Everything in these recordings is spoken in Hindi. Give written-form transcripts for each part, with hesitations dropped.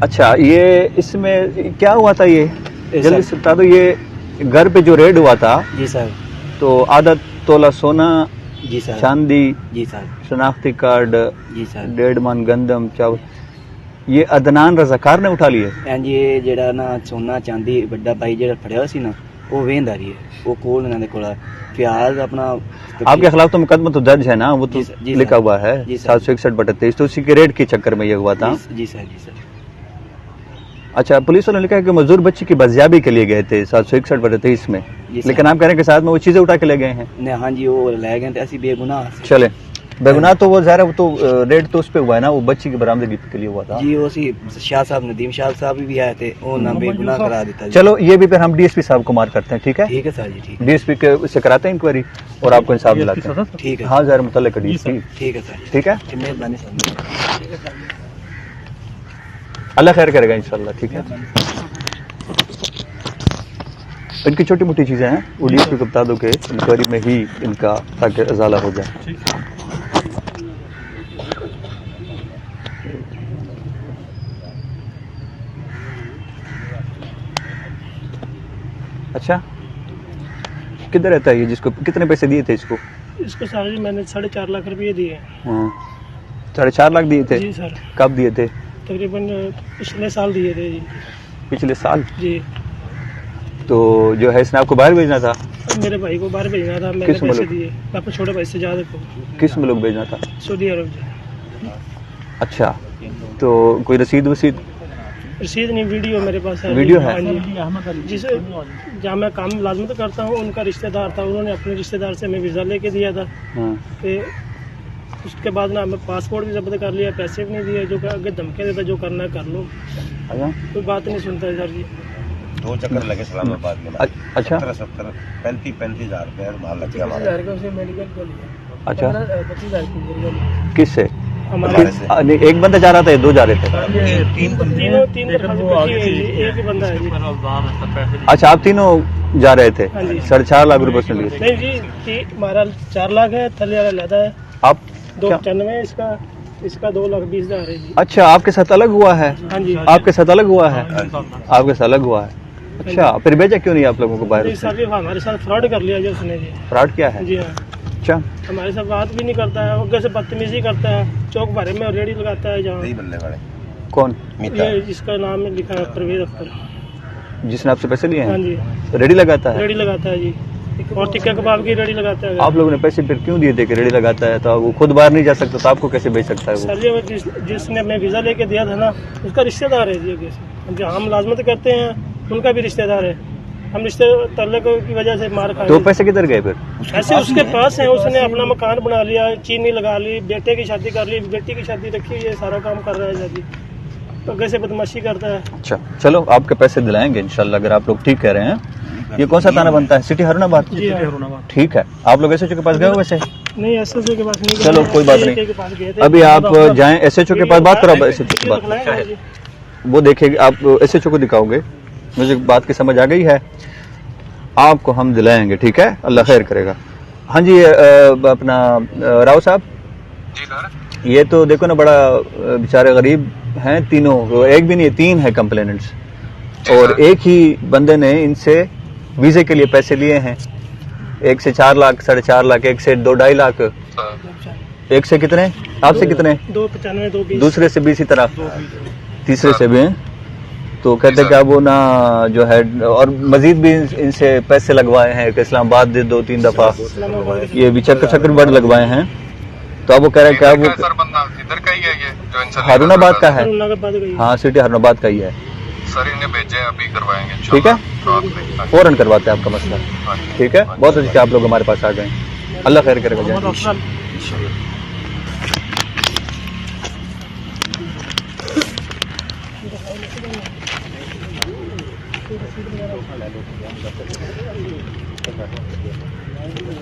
अच्छा, ये इसमें क्या हुआ था ये जल्दी से बता दो। ये घर पे जो रेड हुआ था जी सर। तो आधा तोला सोना, जी सर। चांदी, जी सर। शनाख्ती कार्ड, जी सर। 1.5 मन गंदम चावल, ये अदनान रजाकार ने उठा लिए। ये जेड़ा ना सोना चांदी बड़ा भाई जेड़ा फड़िया सी ना वो वेंदा रही है वो कोल इन्हां दे कोल फिलहाल अपना आपके खिलाफ तो मुकदमा तो दर्ज है ना, वो तो जी लिखा हुआ है जी सर। 761/23, तो उसी के रेड के चक्कर में ये हुआ था। जी सर। जी सर। अच्छा, पुलिस वालों ने लिखा है कि मजदूर बच्ची की बाजियाबी के लिए गए थे 761/23 में, लेकिन आप कह रहे हैं कि साथ में वो चीजें उठा के ले गए हैं। नहीं, हाँ जी, वो ले गए थे, असि बेगुनाह। चले बेगुनाह तो वो ज़ाहिर है, वो तो रेड तो उस पे हुआ है ना, वो बच्ची की बरामदगी के लिए हुआ था। जी वो सी शाह साहब नदीम शाह साहब भी आए थे, वो ना बेगुनाह करा देता। चलो ये भी फिर हम डीएसपी साहब को मार करते हैं, ठीक है? ठीक है सर जी, ठीक है। डीएसपी के से कराते हैं इंक्वायरी और आपको इंसाफ दिलाते हैं। ठीक है। हाँ ज़ाहिर मुतल्लिक है डीएसपी। ठीक है सर। ठीक है, मेहरबानी सर। अल्लाह खैर करेगा इंशाल्लाह। ठीक है, इनकी छोटी मोटी चीज़ें हैं, वो डीएसपी को बता दो कि इंक्वायरी में ही इनका ताकि अजाला हो जाए। अच्छा, किधर रहता है ये, जिसको कितने पैसे दिए थे इसको? इसको सारे मैंने 4.5 लाख रुपये दिए। 4.5 लाख दिए थे? जी सर। कब दिए थे? तकरीबन पिछले साल दिए थे जी। पिछले साल? जी। तो जो है इसने आपको बाहर भेजना था? मेरे भाई को बाहर भेजना था, मैंने पैसे दिए। मैं अपने छोटे भाई से ज़्यादा को। किस मुल्क भेजना था? सऊदी अरब जी। अच्छा, तो कोई रसीद वसीद? रसीद नहीं, वीडियो मेरे पास है। वीडियो है? जिस जहाँ मैं काम लाजमत करता हूँ उनका रिश्तेदार था, उन्होंने अपने रिश्तेदार से हमें वीज़ा लेके दिया था। फिर उसके बाद ना हमें पासपोर्ट भी जब्त कर लिया, पैसे भी नहीं दिए, जो आगे धमकियाँ देता जो करना है कर लो, कोई बात नहीं सुनता है सर जी। 2 चक्कर लगे इस्लामाबाद में। अच्छा, 35 हज़ार रुपये माल लग गया हमारा। 25,000 का उसे मेडिकल के लिए। अच्छा, 25,000 की किससे? हमारे नहीं, एक बंदा जा रहा था या 2 जा रहे थे? तीन एक ही बंदा है जी। अच्छा, आप तीनों जा रहे थे? हाँ जी। 4.5 लाख रुपए उसने लिए? नहीं जी, हमारा 4 लाख है, थले वाला लदा है आप 295, इसका 2,20,000 है जी। अच्छा, आपके साथ अलग हुआ है? हाँ जी। आपके साथ अलग हुआ है? आपके साथ अलग हुआ है। अच्छा, फिर भेजा क्यों नहीं आप लोगों को बाहर? सर हमारे साथ फ्रॉड कर लिया जो उसने जी। फ्रॉड क्या है? जी हाँ। अच्छा, हमारे साथ बात भी नहीं करता है, आगे से बदतमीजी करता है, चौक भरे में रेडी लगाता है जहाँ। नहीं बल्ले वाले कौन? ये जिसका नाम लिखा है परवेज अख्तर। जिसने आपसे पैसे लिए हाँ हैं? जी। रेडी लगाता है? रेडी लगाता है जी, और टिक्का कबाब की रेडी लगाता है। आप लोगों ने पैसे फिर क्यों दिए थे कि रेडी लगाता है? तो वो खुद बाहर नहीं जा सकता तो आपको कैसे भेज सकता है वो? सर जी वो जिसने हमें वीज़ा लेके दिया था ना, उसका रिश्तेदार है जी। हम जहाँ हम लाजमत करते हैं उनका भी रिश्तेदार है, हम रिश्ते तल्लक की वजह से मार खाए। तो पैसे किधर गए फिर? ऐसे उसके पास है, उसने अपना मकान बना लिया, चीनी लगा ली, बेटे की शादी कर ली, बेटी की शादी रखी, ये सारा काम कर रहा है जी, तो कैसे बदमाशी करता है। अच्छा, चलो आपके पैसे दिलाएंगे इंशाल्लाह, अगर आप लोग ठीक कह रहे हैं। ये कौन सा थाना बनता है? सिटी हारूनाबाद? ठीक है, आप लोग एसएचओ के पास गए हो वैसे? नहीं, एसएचओ के पास नहीं। चलो कोई बात नहीं, अभी आप जाएं एसएचओ के पास, बात करो एसएचओ के पास, वो देखेगी, आप एसएचओ को दिखाओगे। मुझे बात की समझ आ गई है, आपको हम दिलाएंगे, ठीक है? अल्लाह खैर करेगा। हाँ जी, अपना राव साहब, ये तो देखो ना, बड़ा बेचारे गरीब हैं तीनों, एक भी नहीं, 3 है कंप्लेनेंट्स, और एक ही बंदे ने इनसे वीजे के लिए पैसे लिए हैं। एक से 4 लाख, 4.5 लाख, एक से 2-2.5 लाख, एक से कितने? आपसे कितने? 295, 220, दूसरे से भी इसी तरह, तीसरे से भी हैं। तो कहते कि अब वो ना जो है, और मजीद भी इनसे पैसे लगवाए हैं कि इस्लामाबाद दे 2-3 दफा, ये भी चक्कर बड़ लगवाए हैं। तो अब वो कह रहे हैं कि अब वो इधर का ही है ये जो इनसे हारूनाबाद का है। हारूनाबाद हाँ, सिटी हारूनाबाद का ही है। सर इन्हें भेजे अभी करवाएंगे। ठीक है, रात में। फौरन करवाते हैं आपका मसला। ठीक है, बहुत अच्छे आप लोग हमारे पास आ गए, अल्लाह खैर करेगा।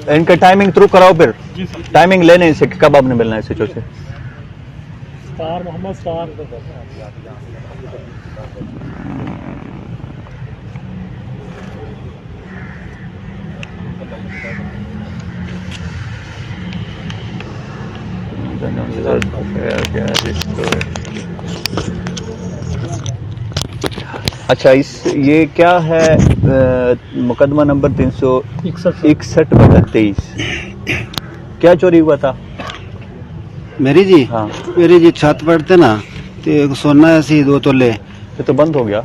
इनका टाइमिंग थ्रू कराओ, फिर टाइमिंग लेने इनसे कब आपने मिलना है एसएचओ से। स्टार मोहम्मद स्टार क्या अच्छा, इस ये क्या है मुकदमा नंबर 361/23 क्या चोरी हुआ था? मेरी जी हाँ, मेरी जी छत पड़ते ना तो सोना ऐसी 2 तोले। ये तो बंद हो गया।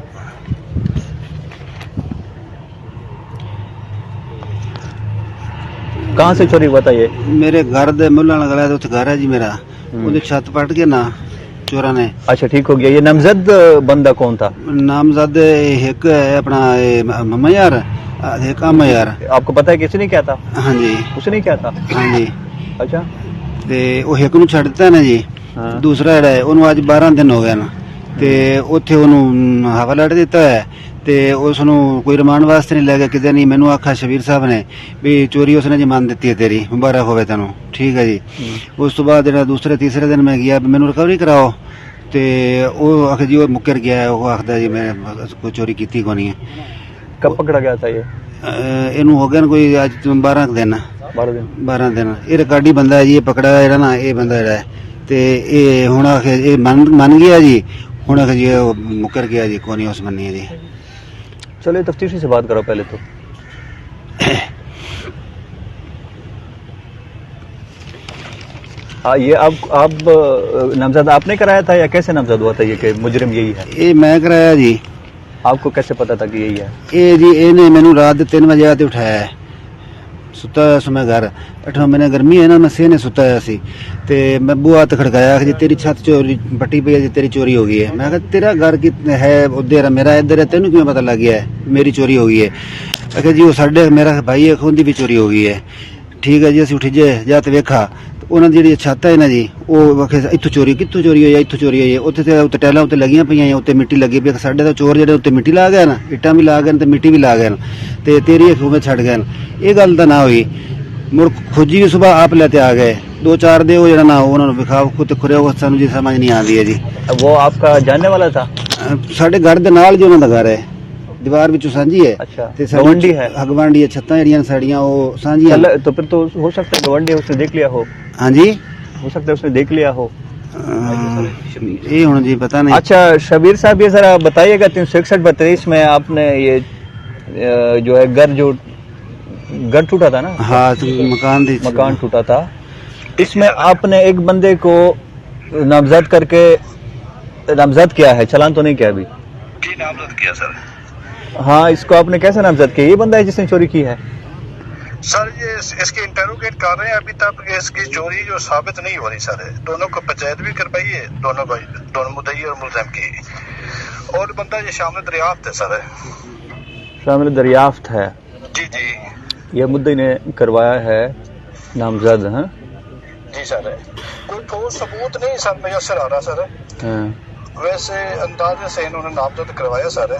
कहाँ से चोरी हुआ था ये? मेरे घर दे मुल्ला लगा तो घर है जी मेरा, वो छत पट के ना चोरा ने। अच्छा, ठीक हो गया। ये नामजद बंदा कौन था? नामजद एक है अपना मम्मा यार, एक अम्मा यार। आपको पता है किसी ने क्या था? हाँ जी, उसने क्या था? हाँ जी। अच्छा, ते ਉਹ ਇੱਕ ਨੂੰ ਛੱਡ ਦਿੱਤਾ ਨਾ ਜੀ, हाँ। ਦੂਸਰਾ ਜਿਹੜਾ ਹੈ ਉਹਨੂੰ ਅੱਜ 12 ਦਿਨ ਹੋ ਗਏ ਨਾ, ਤੇ ਉੱਥੇ ਉਹਨੂੰ ਹਵਾਲਾ ਦਿੱਤਾ ਹੈ ਤੇ ਉਸ ਨੂੰ ਕੋਈ ਰਿਮਾਂਡ ਵਾਸਤੇ ਨਹੀਂ ਲੈ ਗਿਆ ਕਿਤੇ ਨਹੀਂ। ਮੈਨੂੰ ਆਖਿਆ ਸ਼ਬੀਰ ਸਾਹਿਬ ਨੇ ਵੀ ਚੋਰੀ ਉਸਨੇ ਜੀ ਮੰਨ ਦਿੱਤੀ ਹੈ ਤੇਰੀ, ਮੁਬਾਰਕ ਹੋਵੇ ਤੈਨੂੰ, ਠੀਕ ਹੈ ਜੀ। ਉਸ ਤੋਂ ਬਾਅਦ ਜਿਹੜਾ ਦੂਸਰੇ ਤੀਸਰੇ ਦਿਨ ਮੈਂ ਗਿਆ ਵੀ ਮੈਨੂੰ ਰਿਕਵਰੀ ਕਰਾਓ, ਤੇ ਉਹ ਆਖਿਆ ਜੀ ਉਹ ਮੁੱਕਰ ਗਿਆ, ਉਹ ਆਖਦਾ ਜੀ ਮੈਂ ਕੋਈ ਚੋਰੀ ਕੀਤੀ ਕੋਈ ਨਹੀਂ ਹੈ। कब पकड़ा गया था ये? ਇਹਨੂੰ ਹੋ ਗਏ ਨੇ ਕੋਈ ਅੱਜ 12 ਦਿਨ। 12 दिन। 12 ਦਿਨ। ਇਹ ਰਿਕਾਰਡੀ ਬੰਦਾ ਹੈ ਜੀ, ਇਹ ਪਕੜਾ ਜਿਹੜਾ ਨਾ, ਇਹ ਬੰਦਾ ਜਿਹੜਾ ਹੈ, ਤੇ ਇਹ ਹੁਣ ਆਖੇ ਇਹ ਮੰਨ ਗਿਆ ਜੀ, ਹੁਣ ਆਖੇ ਜੀ ਉਹ ਮੁੱਕਰ ਗਿਆ ਜੀ, ਕੋਈ ਨਹੀਂ ਉਸ ਮੰਨੀ ਹੈ ਜੀ। चलो तफ्तीशी से बात करो पहले तो। हाँ, ये आप नामजद आपने कराया था या कैसे नामजद हुआ था ये कि मुजरिम यही है? ਇਹ ਮੈਂ ਕਰਾਇਆ ਜੀ। आपको कैसे पता था कि यही है? ਇਹ ਜੀ ਇਹਨੇ ਮੈਨੂੰ ਰਾਤ ਦੇ 3 ਵਜੇ ਆ ਤੇ ਉਠਾਇਆ ਹੈ। ਸੁੱਤਾ ਹੋਇਆ ਸੀ ਮੈਂ ਘਰ, 8 ਮਹੀਨੇ ਗਰਮੀ ਹੈ ਨਾ, ਮੈਂ ਸੇਨੇ ਸੁੱਤਾ ਹੋਇਆ ਸੀ, ਤੇ ਮੈਂ ਬੂਹਾ ਤੇ ਖੜਕਾਇਆ ਕਿ ਤੇਰੀ ਛੱਤ ਚੋਰੀ ਪੱਟੀ ਪਈ ਹੈ ਜੀ, ਤੇਰੀ ਚੋਰੀ ਹੋ ਗਈ ਹੈ। ਮੈਂ ਕਿਹਾ ਤੇਰਾ ਘਰ ਕਿ ਹੈ ਉਧਰ, ਮੇਰਾ ਇੱਧਰ ਹੈ, ਤੈਨੂੰ ਕਿਵੇਂ ਪਤਾ ਲੱਗ ਗਿਆ ਹੈ ਮੇਰੀ ਚੋਰੀ ਹੋ ਗਈ ਹੈ? ਆਖਿਆ ਜੀ ਉਹ ਸਾਡੇ ਮੇਰਾ ਭਾਈ ਹੈ, ਉਹਦੀ ਵੀ ਚੋਰੀ ਹੋ ਗਈ ਹੈ। ਠੀਕ ਹੈ ਜੀ, ਅਸੀਂ ਉੱਠ ਜਾ ਤੇ ਵੇਖਾ ਉਹਨਾਂ ਦੀ ਜਿਹੜੀ ਛੱਤ ਹੈ ਨਾ ਜੀ, ਉਹ ਆਖੇ ਇੱਥੋਂ ਚੋਰੀ, ਕਿੱਥੋਂ ਚੋਰੀ ਹੋਈ ਹੈ, ਇੱਥੋਂ ਚੋਰੀ ਹੋਈ ਹੈ। ਉੱਥੇ ਤੇ ਉੱਤੇ ਟੈਲਾਂ ਉੱਤੇ ਲੱਗੀਆਂ ਪਈਆਂ, ਉੱਤੇ ਮਿੱਟੀ ਲੱਗੀ ਪਈ। ਸਾਡੇ ਤਾਂ ਚੋਰ ਜਿਹੜੇ ਉੱਤੇ ਮਿੱਟੀ ਲਾ ਗਏ ਨਾ, ਇੱਟਾਂ ਵੀ ਲਾ ਗਏ ਨੇ ਤੇ ਮਿੱਟੀ ਵੀ ਲਾ ਗਏ ਨੇ, ਤੇ ਤੇਰੀ ਹਕੂਮਤ ਛੱਡ ਗਏ ਨੇ। ਇਹ ਗੱਲ ਤਾਂ ਨਾ ਹੋਈ। ਮੁੜ ਖੁੱਜੀ ਵੀ ਸੁਬਾਹ ਆਪ ਲੈ ਤੇ ਆ ਗਏ, 2-4 ਦੇ ਉਹ ਜਿਹੜਾ ਨਾ ਉਹਨਾਂ ਨੂੰ ਵਿਖਾਓ ਖੁਦ ਖੁਰਿਆ, ਉਹ ਸਾਨੂੰ ਜੀ ਸਮਝ ਨਹੀਂ ਆਉਂਦੀ ਹੈ ਜੀ। वो आपका जानने वाला था? ਸਾਡੇ ਘਰ ਦੇ ਨਾਲ ਜੀ ਉਹਨਾਂ ਦਾ ਘਰ ਹੈ, ਦੀਵਾਰ ਵਿੱਚੋਂ ਸਾਂਝੀ ਹੈ। अच्छा, ਤੇ गवंडी है। ਗਵਾਂਢੀ ਹੈ, ਛੱਤਾਂ ਜਿਹੜੀਆਂ ਸਾਡੀਆਂ ਉਹ ਸਾਂਝੀਆਂ। चल, तो फिर तो हो सकता है गवंडी है, उसने देख लिया हो। ਹਾਂਜੀ, हो सकता है उसने देख लिया हो। ਇਹ ਹੁਣ ਜੀ ਪਤਾ ਨਹੀਂ। अच्छा शबीर साहब, ये जरा बताइएगा 361/23 में आपने ये जो है घर टूटा था ना? हाँ, मकान टूटा था, इसमें आपने एक बंदे को नामजद करके नामजद किया है, चालान तो नहीं किया अभी? की नामजद किया सर? हाँ, इसको आपने कैसे नामजद किया? ये बंदा है जिसने चोरी की है? सर ये इसके इंटरोगेट कर रहे हैं, अभी तक इसकी चोरी जो साबित नहीं हो रही सर। दोनों को पंचायत भी करवाई है, दोनों मुद्दई और मुलजम की, और बंदा ये शामिल दरियाफ्त है सर। शामिल दरियाफ्त है? जी जी, यह मुद्दई ने करवाया है नामजद? हाँ जी सर। कोई ठोस सबूत नहीं सर मैसर आ रहा सर, हाँ, वैसे अंदाजे से इन्होंने नामजद करवाया सर।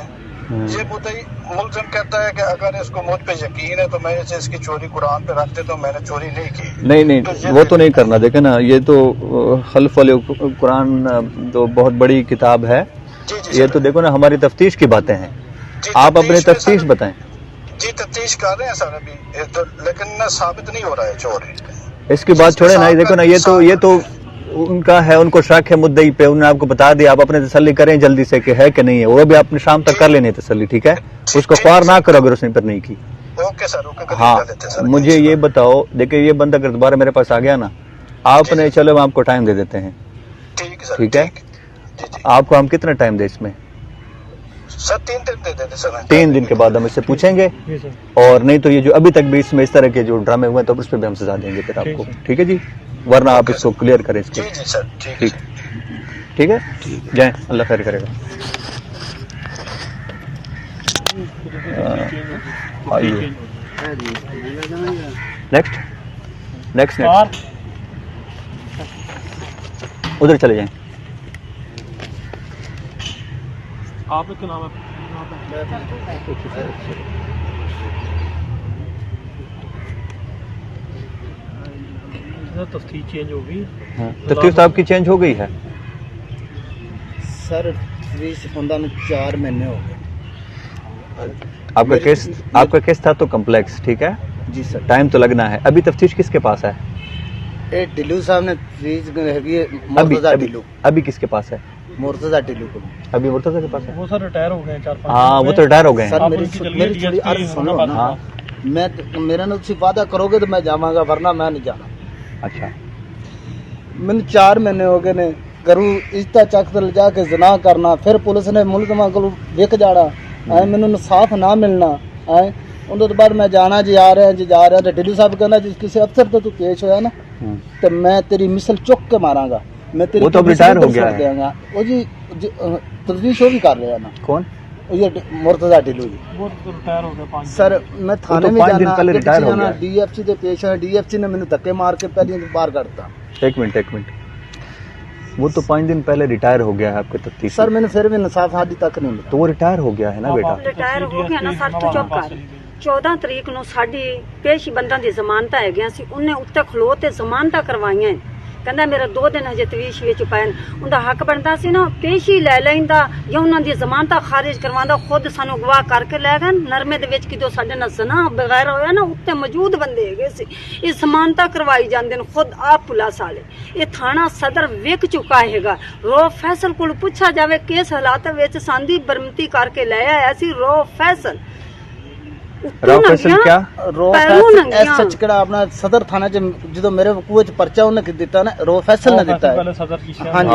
ये मुद्दई मुलजिम कहता है कि अगर इसको मुझ पे यकीन है तो मैं इसे इसकी चोरी कुरान पे रखते तो मैंने चोरी नहीं की। नहीं तो वो तो नहीं करना। देखे ना, ये तो खल्फ वाले कुरान तो बहुत बड़ी किताब है। जी जी ये सर। तो देखो ना, हमारी तफ्तीश की बातें हैं। जी, आप अपनी तफ्तीश में तफ्तीश सर- बताएं। जी तफ्तीश कर रहे हैं सर अभी, तो लेकिन ना साबित नहीं हो रहा है चोरी। इसकी बात छोड़े ना, ये देखो ना, ये तो उनका है, उनको शक है मुद्दई पे, उन्होंने आपको बता दिया, आप अपने तसल्ली करें जल्दी से कि है कि नहीं है। वो भी आपने शाम तक कर लेनी है तसल्ली, ठीक है? उसको ख्वार ना करो अगर उसने पर नहीं की। ओके सर, ओके कर हाँ, लेते हैं सर। मुझे ये बताओ, देखिए ये बंदा अगर दोबारा मेरे पास आ गया ना, आपने चलो हम आपको टाइम दे देते हैं, ठीक है सर, ठीक है? जी जी आपको हम कितना टाइम दे इसमें? सर 3 दिन दे देते सर। 3 दिन के बाद हम इससे पूछेंगे, जी सर। और नहीं तो ये जो अभी तक भी इसमें इस तरह के जो ड्रामे हुए हैं तो उस पर भी हम सजा देंगे फिर आपको, ठीक है जी? वरना आप इसको क्लियर करें इसको। जी जी सर, ठीक है ठीक सर। ठीक है, जाए, अल्लाह खैर करेगा। आइए नेक्स्ट नेक्स्ट नेक्स्ट उधर चले जाएं। आपका नाम है? तफ्तीश चेंज हो गई। हाँ, तफ्तीश तो आपकी चेंज हो गई है। सर 4 महीने हो गए। आपका केस था तो कम्प्लेक्स, ठीक है? जी सर। टाइम तो लगना है। अभी तफ्तीश किसके पास है? ये टिल्लू साहब ने फीस अभी अभी किसके पास है? मुर्तजा टिल्लू को। अभी मुर्तजा के पास है? वो सर रिटायर हो गए 4-5। हाँ वो तो रिटायर हो गए हैं। सर मेरी थोड़ी अर्ज सुनो ना। हाँ मैं मेरे ਨਾਲ ਤੁਸੀਂ वादा करोगे तो मैं जावांगा, वरना मैं नहीं जाना। अच्छा मैंने 4 महीने हो गए ने घरों इज्जत ਚੱਕ ਤੇ ਲਿਜਾ ਕੇ ਜ਼ਨਾ ਕਰਨਾ, ਫਿਰ ਪੁਲਿਸ ਨੇ ਮੁਲਜ਼ਮਾਂ ਕੋਲ ਵਿਕ ਜਾਣਾ, ਐ ਮੈਨੂੰ ਇਨਸਾਫ ਨਾ ਮਿਲਣਾ। ਐ ਉਹਦੇ ਤੋਂ ਬਾਅਦ ਮੈਂ ਜਾਣਾ ਜੀ ਆ ਰਿਹਾ ਤੇ ਢਿੱਲੂ ਸਾਹਿਬ ਕਹਿੰਦਾ ਜਿਸ ਕਿਸੇ ਅਫਸਰ ਤੋਂ ਤੂੰ ਪੇਸ਼ ਹੋਇਆ ਨਾ ਤੇ ਮੈਂ ਤੇਰੀ ਮਿਸਲ ਚੁੱਕ ਕੇ ਮਾਰਾਂਗਾ, मैं तेरी वो तो अब रिटायर हो गया है। वो जी तफ्तीश वो भी कर रहा है ना। कौन? ये मुर्तजा ढिल्लू जी। वो तो रिटायर हो गया 5। सर मैं थाने में 5 दिन पहले रिटायर हो गया। डीएफसी के पेश है, डीएफसी ने मैंने धक्के मार के पहले बाहर करता। एक मिनट, वो तो 5 दिन पहले रिटायर हो गया है आपके तफ्तीश। सर मैंने फिर भी इंसाफ हादी तक नहीं मिला। तो वो रिटायर हो गया है ना बेटा? ਰਿਟਾਇਰ ਹੋ ਗਿਆ ਨਾ ਸਰ, ਤੂੰ ਚੁੱਪ ਕਰ। 14 ਤਰੀਕ ਨੂੰ ਸਾਡੀ ਪੇਸ਼ੀ ਬੰਦਾਂ ਦੀ ਜ਼ਮਾਨਤਾਂ ਹੈਗੀਆਂ ਸੀ, ਉਹਨੇ ਉੱਤੇ ਖਲੋ ਤੇ ਜ਼ਮਾਨਤਾਂ ਕਰਵਾਈਆਂ। ਕਹਿੰਦਾ ਮੇਰੇ 2 ਦਿਨ ਹਜੇ ਤਵੀਸ਼ ਵਿੱਚ ਪਏ ਨੇ, ਉਹਦਾ ਹੱਕ ਬਣਦਾ ਸੀ ਨਾ ਪੇਸ਼ੀ ਲੈ ਲੈਂਦਾ ਜਾਂ ਉਹਨਾਂ ਦੀ ਜ਼ਮਾਨਤਾਂ ਖਾਰਿਜ ਕਰਵਾਉਂਦਾ। ਖੁਦ ਸਾਨੂੰ ਗਵਾਹ ਕਰਕੇ ਲੈ ਗਏ ਨਰਮੇ ਦੇ ਵਿੱਚ, ਕਿਦੋਂ ਸਾਡੇ ਨਾਲ ਜ਼ਨਾ ਬਗੈਰ ਹੋਇਆ ਨਾ, ਉੱਤੇ ਮੌਜੂਦ ਬੰਦੇ ਹੈਗੇ ਸੀ। ਇਹ ਜ਼ਮਾਨਤਾਂ ਕਰਵਾਈ ਜਾਂਦੇ ਨੇ, ਖੁਦ ਆਪ ਪੁਲਿਸ ਵਾਲੇ। ਇਹ ਥਾਣਾ ਸਦਰ ਵਿਕ ਚੁੱਕਾ ਹੈਗਾ। ਰੋ ਫੈਸਲ ਕੋਲ ਪੁੱਛਿਆ ਜਾਵੇ ਕਿਸ ਹਾਲਾਤ ਵਿੱਚ ਸਾਂਦੀ ਬਰਮਤੀ ਕਰਕੇ ਲੈ ਆਇਆ ਸੀ ਰੋ ਫੈਸਲ। राव फैसल क्या? रो फैसल एस सच कड़ा अपना सदर थाना च जो मेरे वकूए च पर्चा उन्हें दिता ना, रो फैसल ने दिता है। हां जी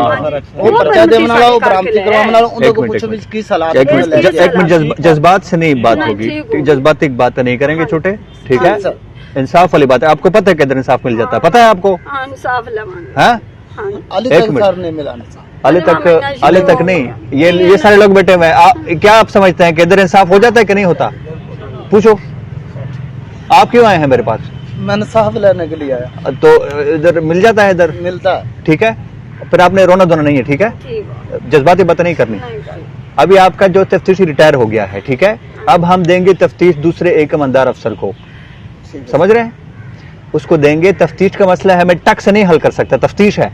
वो पर्चा देने वाला, वो बरामदी करवाने वाला, उनको को पूछो भी की सलाह। एक मिनट जज्बात से नहीं बात होगी, जज्बाती बात नहीं करेंगे छोटे, ठीक है? इंसाफ वाली बात है। आपको पता है किधर इंसाफ मिल जाता है? पता है आपको? इंसाफ लवाना है अली तक सर नहीं मिला। अली तक नहीं, ये सारे लोग बैठे हुए हैं। क्या आप समझते हैं कि इधर इंसाफ हो जाता है कि नहीं होता? पूछो, आप क्यों आए हैं मेरे पास? मैंने इंसाफ लेने के लिए आया। तो इधर मिल जाता है? इधर मिलता है, ठीक है। फिर आपने रोना धोना नहीं है, ठीक है? जज्बाती बातें नहीं करनी। अभी आपका जो तफ्तीशी रिटायर हो गया है, ठीक है? अब हम देंगे तफ्तीश दूसरे एक ईमानदार अफसर को, समझ रहे हैं? उसको देंगे। तफ्तीश का मसला है, मैं टक से नहीं हल कर सकता, तफ्तीश है,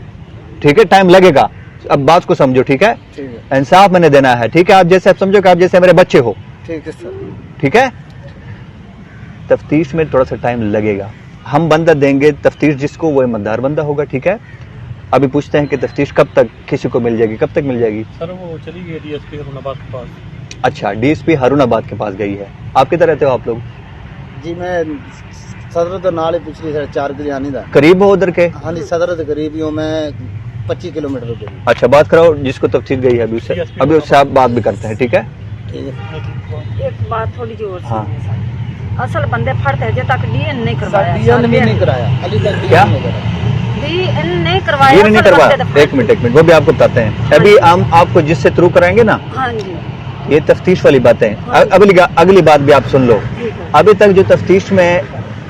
ठीक है? टाइम लगेगा। अब बात को समझो, ठीक है? इंसाफ मैंने देना है, ठीक है? आप जैसे आप समझो कि आप जैसे मेरे बच्चे हो, ठीक है सर, ठीक है? तफ्तीश में थोड़ा सा टाइम लगेगा। हम बंदा देंगे तफ्तीश जिसको, वो ईमानदार बंदा होगा, ठीक है? अभी पूछते हैं कि तफ्तीश कब तक किसी को मिल जाएगी, कब तक मिल जाएगी? सर वो चली गई डीएसपी हारूनाबाद के पास। अच्छा, डीएसपी हारूनाबाद के पास गई है। आप किधर रहते हो आप लोग? जी मैं सदर तो नाले पिछली साइड 4 किलोमीटर दा करीब हो उधर के? हाँ जी, सदर के करीब ही हूँ मैं, 25 किलोमीटर दूर। अच्छा, बात कराओ जिसको तफ्तीश गई है अभी उससे, अभी उससे आप बात भी करते हैं, ठीक है? ठीक है। एक बात थोड़ी जोर से। हाँ। असल बंदे फड़ते हैं, जब तक डीएन नहीं करवाया। डीएन भी नहीं कराया, अली तक क्या? डीएन नहीं करवाया। ये नहीं करवाया। एक मिनट, वो भी आपको बताते हैं। अभी हम आपको जिससे थ्रू कराएंगे ना, हाँ जी, ये तफ्तीश वाली बातें। अगली बात भी आप सुन लो। अभी तक जो तफ्तीश में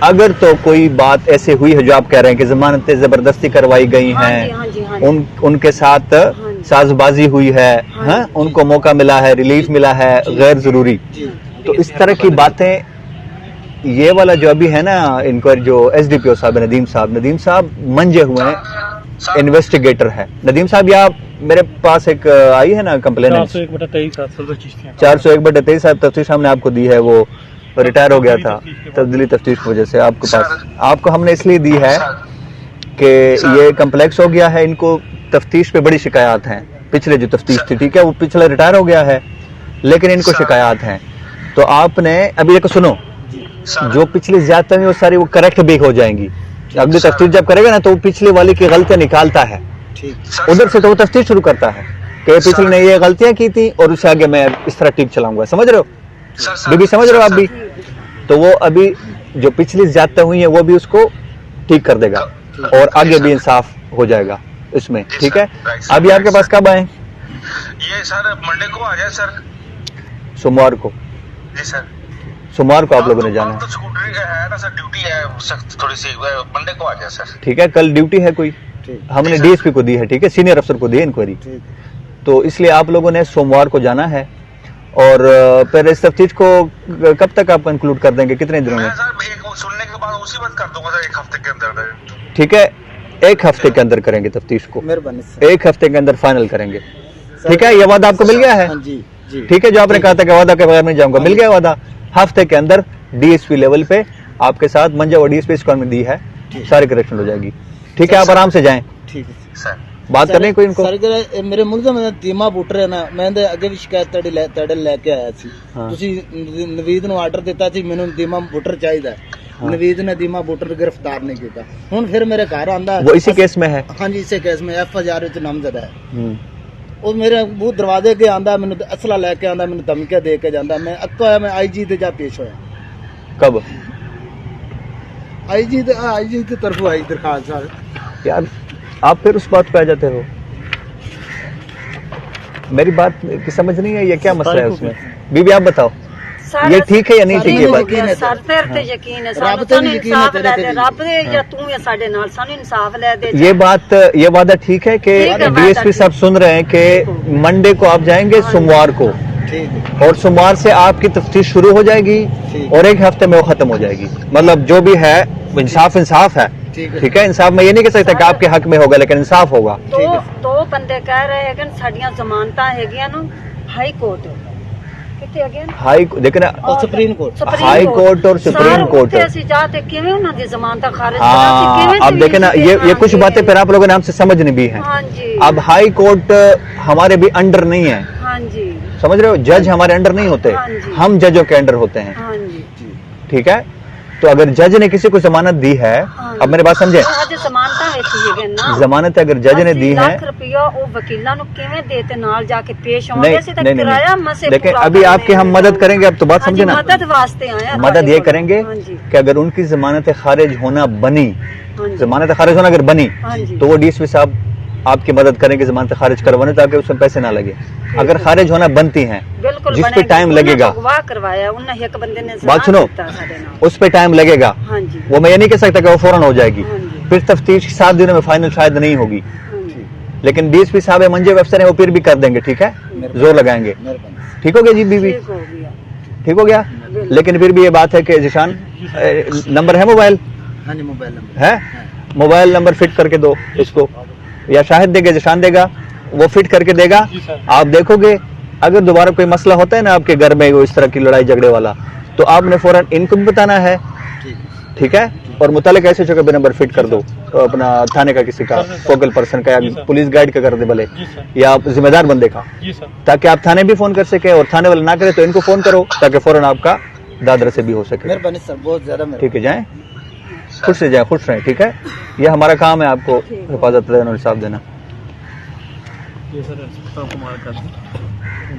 अगर तो कोई बात ऐसे हुई है जो आप कह रहे हैं कि जमानतें जबरदस्ती करवाई गई हैं, उनके साथ साजबाजी हुई है, उनको मौका मिला है, रिलीफ मिला है गैर जरूरी, तो इस तरह की बातें, ये वाला जो अभी है ना इंक्वायरी, जो एसडीपीओ साहब नदीम साहब मंजे हुए हैं, इन्वेस्टिगेटर है नदीम साहब। या मेरे पास एक आई है ना कंप्लेन 401/23 साहब तफ्तीश हमने आपको दी है, वो रिटायर हो गया था तब्दीली तफ्तीश की वजह से आपके पास। आपको हमने इसलिए दी है कि ये कम्प्लेक्स हो गया है, इनको तफ्तीश पे बड़ी शिकायत हैं। पिछले जो तफ्तीश थी, ठीक है, वो पिछले रिटायर हो गया है, लेकिन इनको शिकायत हैं। तो आपने अभी देखो, सुनो, जो पिछली ज्यादा हुई वो सारी वो करेक्ट भी हो जाएंगी। अगली तफ्तीश जब करेगा ना तो वो पिछली वाली की गलतियां निकालता है, उधर से तो वो तफ्तीश शुरू करता है कि पिछले ने ये गलतियां की थी और उससे आगे मैं इस तरह टीम चलाऊंगा। समझ रहे हो बीबी? समझ रहे हो आप भी? तो वो अभी जो पिछली ज्यादा हुई है वो भी उसको ठीक कर देगा और आगे भी इंसाफ हो जाएगा इसमें, ठीक है? अभी आपके पास कब आए? ये सर मंडे को आ जाए सर। सोमवार को? जी सर, सोमवार को आप लोगों ने जाना तो स्कूटरी है ना सर, ड्यूटी है सख्त थोड़ी सी, मंडे को आ जाए सर। ठीक है, कल ड्यूटी है कोई? हमने डीएसपी को दी है, ठीक है, सीनियर अफसर को दी है इंक्वायरी, तो इसलिए आप लोगों ने सोमवार को जाना है। और फिर इस तफ्तीश को कब तक आप इंक्लूड कर देंगे, कितने दिनों में? सर एक सुनने के बाद उसी वक्त कर दूंगा सर, 1 हफ्ते के अंदर। ठीक है, 1 हफ्ते के अंदर करेंगे तफ्तीश को, मेहरबानी। 1 हफ्ते के अंदर फाइनल करेंगे, ठीक है? ये वादा आपको मिल गया है? जी जी, ठीक है, जो आपने कहा था कि वादा के बगैर नहीं जाऊंगा, मिल गया वादा। हफ्ते के अंदर डीएसपी लेवल पे आपके साथ मंजा और डीएसपी स्क्वाड में दी है, सारी करेक्शन हो जाएगी, ठीक है? आप आराम से जाएं। ठीक है सर। बात करने कोई इनको ਸਰ ਜਿਹੜੇ ਮੇਰੇ ਮੁਲਜ਼ਮ ਨੇ ਦੀਮਾ ਬੂਟਰ ਹੈ ਨਾ ਮੈਂ ਇਹਦੇ ਅੱਗੇ ਵੀ ਸ਼ਿਕਾਇਤ ਤੁਹਾਡੇ ਲੈ ਕੇ ਆਇਆ ਸੀ ਤੁਸੀਂ ਨਵੀਦ ਨੂੰ ਆਰਡਰ ਦਿੱਤਾ ਸੀ ਮੈਨੂੰ ਦੀਮਾ ਬੂਟਰ ਚਾਹੀਦਾ ਨਵੀਦ ਨੇ ਦੀਮਾ ਬੂਟਰ ਗ੍ਰਿਫਤਾਰ ਨਹੀਂ ਕੀਤਾ ਹੁਣ ਫਿਰ ਮੇਰੇ ਘਰ ਆਂਦਾ वो इसी केस में है ਹਾਂਜੀ ਇਸੇ ਕੇਸ में FIR ਵਿੱਚ ਨਾਮਜ਼ਦ ਹੈ ਉਹ ਮੇਰੇ ਬੂਹ ਦਰਵਾਜ਼ੇ ਅੱਗੇ ਆਂਦਾ ਮੈਨੂੰ ਅਸਲਾ ਲੈ ਕੇ ਆਂਦਾ ਮੈਨੂੰ ਧਮਕੀਆਂ ਦੇ ਕੇ ਜਾਂਦਾ ਮੈਂ ਅੱਕਾ ਹੋਇਆ ਮੈਂ IG ਤੇ ਜਾ ਪੇਸ਼ ਹੋਇਆ कब IG की तरफ आई दरखास्त सर यार आप फिर उस बात पे आ जाते हो मेरी बात की समझ नहीं है ये क्या मसला है उसमें बीबी आप बताओ ये ठीक है या नहीं ठीक ये बात ਸਰ ਤੇਰੇ ਤੇ ਯਕੀਨ ਹੈ ਰੱਬ ਤੇ ਸਾਨੂੰ ਯਕੀਨ ਹੈ, ਇਨਸਾਫ ਤੇਰੇ ਲੈ ਤੇ ਦੇ ਰੱਬ ਦੇ ਜਾਂ ਤੂੰ ਜਾਂ ਸਾਡੇ ਨਾਲ ਸਾਨੂੰ ਇਨਸਾਫ ਲੈ ਦੇ ये वादा ठीक है कि ठीक है, DSP वादा साहब सुन रहे हैं कि मंडे को आप जाएंगे सोमवार को ठीक है और सोमवार से आपकी तफ्तीश शुरू हो जाएगी ठीक। और एक हफ्ते में वो खत्म हो जाएगी मतलब जो भी है इंसाफ है ठीक है इंसाफ में ये नहीं कह सकता कि आपके हक में होगा लेकिन इंसाफ होगा ਦੋ ਬੰਦੇ ਕਹਿ ਰਹੇ ਹੈਗੇ ਸਾਡੀਆਂ ਜ਼ਮਾਨਤਾਂ ਹੈਗੀਆਂ ਨੂੰ ਹਾਈ ਕੋਰਟ ਕਿੱਥੇ ਹੈਗੇ हाई लेकिन और सुप्रीम कोर्ट हाई कोर्ट और सुप्रीम कोर्ट ਉੱਥੇ ਅਸੀਂ ਜਾ ਕੇ ਕਿਵੇਂ ਉਹਨਾਂ ਦੀ ਜ਼ਮਾਨਤਾਂ ਖਾਰਿਜ हाँ अब देखे ना ये कुछ बातें फिर आप लोगों ने हमसे समझ नहीं भी है ਹਾਂਜੀ अब हाई कोर्ट हमारे भी अंडर नहीं है ਹਾਂਜੀ समझ रहे हो जज हमारे अंडर नहीं होते हाँ जी। हम जजों के अंडर होते हैं ਹਾਂਜੀ ठीक है तो अगर जज ने किसी को जमानत दी है अब मेरी बात समझे ਅੱਜ ਜ਼ਮਾਨਤਾਂ ਵਿੱਚ ਹੀ ਹੈਗੇ ਨਾ जमानत अगर जज ने दी है ਲੱਖ ਰੁਪਇਆ ਉਹ ਵਕੀਲਾਂ ਨੂੰ ਕਿਵੇਂ ਦੇ ਤੇ ਨਾਲ ਜਾ ਕੇ ਪੇਸ਼ नहीं ਹੋਣਗੇ ਅਸੀਂ ਤਾਂ नहीं ਕਿਰਾਇਆ नहीं ਮਸੇ लेकिन अभी आपकी हम मदद करेंगे अब तो बात समझे ना मदद वास्ते आए हैं मदद ये करेंगे कि अगर उनकी जमानत खारिज होना बनी जमानत खारिज होना अगर बनी तो वो DSP साहब आपकी मदद करेंगे जमानत खारिज करवाने ताकि उसमें पैसे ना लगे अगर खारिज होना बनती हैं बिल्कुल जिस पे टाइम लगेगा अगवा करवाया उन्हें एक बंदे ने बात सुनो उस पे टाइम लगेगा हाँ जी वो मैं ये नहीं कह सकता कि वो फौरन हो जाएगी हाँ जी फिर तफ्तीश 7 दिनों में फाइनल शायद नहीं होगी लेकिन DSP साहब मंजे अफसर है वो फिर भी कर देंगे ठीक है जोर लगाएंगे ठीक हो गया जी बीबी ठीक हो गया ठीक हो गया लेकिन फिर भी ये बात है कि जिशान नंबर है मोबाइल हाँ जी मोबाइल नंबर है मोबाइल नंबर फिट करके दो इसको या शाहिद देगा जिशान देगा वो फिट करके देगा आप देखोगे अगर दोबारा कोई मसला होता है ना आपके घर में वो इस तरह की लड़ाई झगड़े वाला तो आपने फौरन इनको भी बताना है ठीक है और मुतालिक ऐसे जगह पे नंबर फिट कर दो तो अपना थाने का किसी का फोकल पर्सन का या पुलिस गाइड का कर दे भले या आप जिम्मेदार बंदे का ताकि आप थाने भी फोन कर सके और थाने वाले ना करे तो इनको फोन करो ताकि फौरन आपका दादरा से भी हो सके मेहरबानी सर बहुत ज्यादा ठीक है जाए खुश से जाए खुश रहें ठीक है ये हमारा काम है आपको हिफाजत देना और इंसाफ देना ये सर साहब को मार कर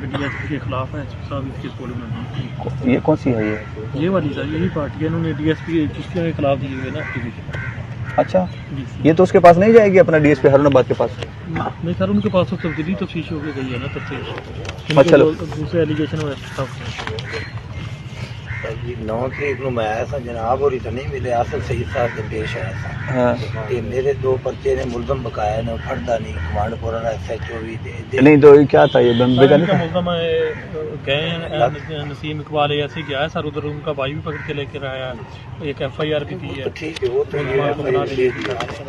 DSP के खिलाफ है साहब इसकी रिपोर्ट ये कौन सी है ये वाली सर यही पार्टी है इन्होंने DSP चिश्तियों के खिलाफ दिए हुए ना एक्टिविटी अच्छा ये तो उसके पास नहीं जाएगी अपना DSP हारूनाबाद के पास नहीं सर उनके पास तो तब्दीली तफ्तीश हो गई है ना तफ्तीश अच्छा दूसरे एलिगेशन में 9 तरीक ਨੂੰ ਮੈਂ ਆਇਆ ਸਾਂ ਜਨਾਬ ਹੋਰੀ ਤਾਂ ਨਹੀਂ ਮਿਲੇ ਆਸਲ ਸਈਦ ਸਾਹਿਬ ਦੇ ਪੇਸ਼ ਆਇਆ ਸਾਂ हाँ ਤੇ ਮੇਰੇ ਦੋ ਪਰਚੇ ਨੇ ਮੁਲਜ਼ਮ ਬਕਾਇਆ ਨੇ ਫੜਦਾ ਨਹੀਂ ਕਮਾਂਡਪੁਰਾ ਦਾ SHO ਵੀ ਦੇ नहीं तो ये क्या था ये बम्बे का नहीं था मुल्ज़म गए नसीम इकबाल ऐसे गया है सर उधर उनका भाई भी पकड़ के लेकर आया एक FIR भी दी है ठीक है वो तो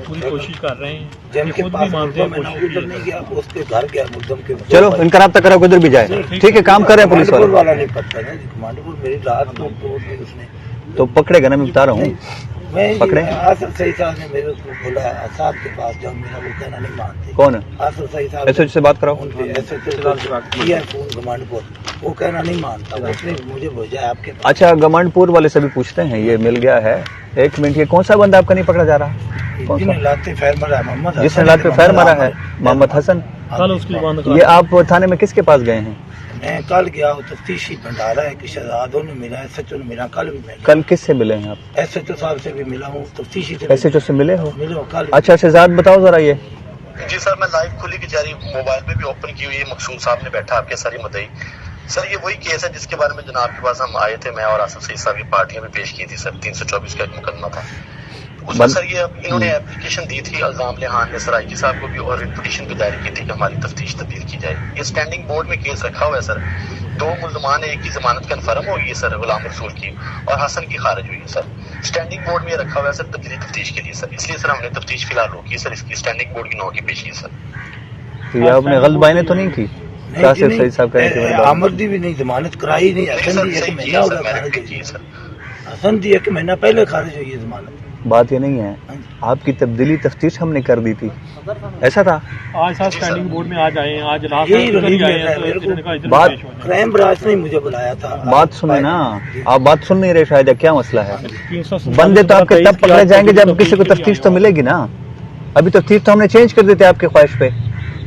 पूरी कोशिश कर रहे हैं जिनके खुद भी पास मानते हैं मैं उधर नहीं गया उसके घर गया मुल्ज़म के चलो इनका रब्ता करा उधर भी जाए ठीक है काम कर रहे हैं पुलिस कमांडपुर वाले वाला नहीं पता ना कमांडपुर मेरी रात को तोड़ दी उसने तो पकड़ेगा ना मैं बता रहा हूँ मैं पकड़े? आसिफ सईद साहब ने मेरे को बोला साहब के पास जाओ मेरा वो कहना नहीं मानते कौन है आसिफ सईद साहब SHO से बात कराओ उनके SHO किया फोन कमांडपुर वो कहना नहीं मानता उसने मुझे भेजा है आपके पास अच्छा गमंडपुर वाले से भी पूछते हैं ये मिल गया है एक मिनट ये कौन सा बंदा आपका नहीं पकड़ा जा रहा कौन जिसने सा लाते फैर मारा है मोहम्मद जिसने लात पे फैर मारा है मोहम्मद हसन कल उसकी जुबान ये आप थाने में किसके पास गए हैं मैं कल गया हूँ तफ्तीशी भंडारा है कि शहजादों ने मिला SHO ने मिला कल भी मिला कल किससे मिले हैं आप SHO साहब से भी मिला हूँ तफ्तीशी से SHO से मिले हो मिलो कल अच्छा शहजाद बताओ जरा ये जी सर मैं लाइव खुली की जारी मोबाइल पे भी ओपन की हुई है मकसूद साहब ने बैठा आपके सारी मुद्दई सर ये वही केस है जिसके बारे में जनाब के पास हम आए थे मैं और आसिफ सईद साहब की पार्टियां भी पेश की थी सर 324 का एक मुकदमा था उसमें सर ये इन्होंने एप्लीकेशन दी थी अल्जाम लिहान ने सर IG साहब को भी और पिटीशन भी दायर की थी कि हमारी तफ्तीश तब्दील की जाए ये स्टैंडिंग बोर्ड में केस रखा हुआ है सर 2 मुल्ज़मान एक की जमानत कन्फर्म होगी सर गुलाम रसूल की और हसन की खारिज हुई है सर स्टैंडिंग बोर्ड में रखा हुआ है सर तब्दीली तफ्तीश के लिए सर इसलिए सर हमने तफ्तीश फिलहाल रोकी सर इसकी स्टैंडिंग बोर्ड की नोट की पेशी सर तो ये आपने गलत बाइने तो नहीं की आसिफ सईद साहब कह रहे आमर दी भी नहीं जमानत कराई नहीं हसन दी एक महीना हो गया खारिज हुई सर हसन दी एक महीना पहले खारिज हुई है जमानत बात ये नहीं है, आपकी तब्दीली तफ्तीश हमने कर दी थी, ऐसा था। आज साथ स्टैंडिंग बोर्ड में आज आए हैं, आज लास्ट यही रिलीज आए हैं, है तो मेरे को। इन्होंने कहा इधर बात- पेश होना है। क्राइम ब्रांच ने मुझे बुलाया था। बात सुने ना, आप बात सुन नहीं रहे शायद, क्या मसला है? 347 बंदे तो आपके तब पकड़े जाएंगे जब किसी को तफ्तीश तो मिलेगी ना। अभी तफ्तीश तो हमने चेंज कर देते आपके ख्वाहिश पे।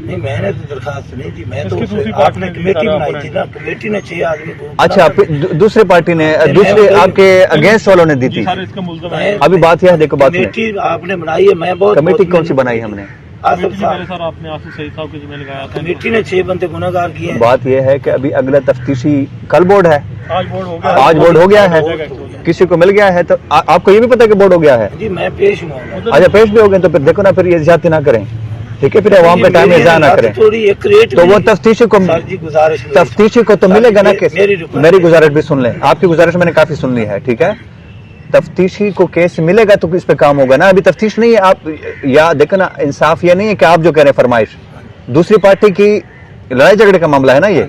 नहीं, मैंने तो दरखास्त नहीं दी, मैं तो इसकी उसे- दूसरी पार्टी आपने ने कमेटी दिया था बनाई थी ना, कमेटी ने 6 आदमी को। अच्छा, दूसरी पार्टी ने, दूसरे आपके अगेंस्ट वालों ने दी जी थी। सर, इसका मुल्ज़म है। अभी बात यह है, देखो बात सुने, कमेटी आपने बनाई है, मैं बहुत कमेटी बहुत कौन सी बनाई हमने? आसिफ कमेटी ने साहब, पहले सर आपने आसिफ सईद साहब के जिम्मे लगाया था। कमेटी ने 6 बंदे गुनाहगार किए हैं। बात यह है कि अभी अगला तफ्तीशी कल बोर्ड है, आज बोर्ड हो गया, आज बोर्ड हो गया है, जाएगा। किसी को मिल गया है तो आपको ये भी पता है कि बोर्ड हो गया है? जी मैं पेश हुआ। अच्छा, पेश भी हो गए तो फिर देखो ना, फिर ये ज्यादती ना करें, ठीक है? फिर अवाम का टाइम इज़ा ना करें। थोड़ी एक रेट तो वो तफ्तीशी को, सर जी गुजारिश मेरी- तफ्तीशी को तो सर जी, मिलेगा ना। मेरी गुजारिश भी सुन लें, आपकी गुजारिश मैंने काफी सुन ली है, ठीक है? तफ्तीशी को केस मिलेगा तो इस पे काम होगा ना। अभी तफ्तीश नहीं है, आप या देखो ना, इंसाफ ये नहीं है कि आप जो कह रहे हैं फरमाइश, दूसरी पार्टी की लड़ाई झगड़े का मामला है ना ये।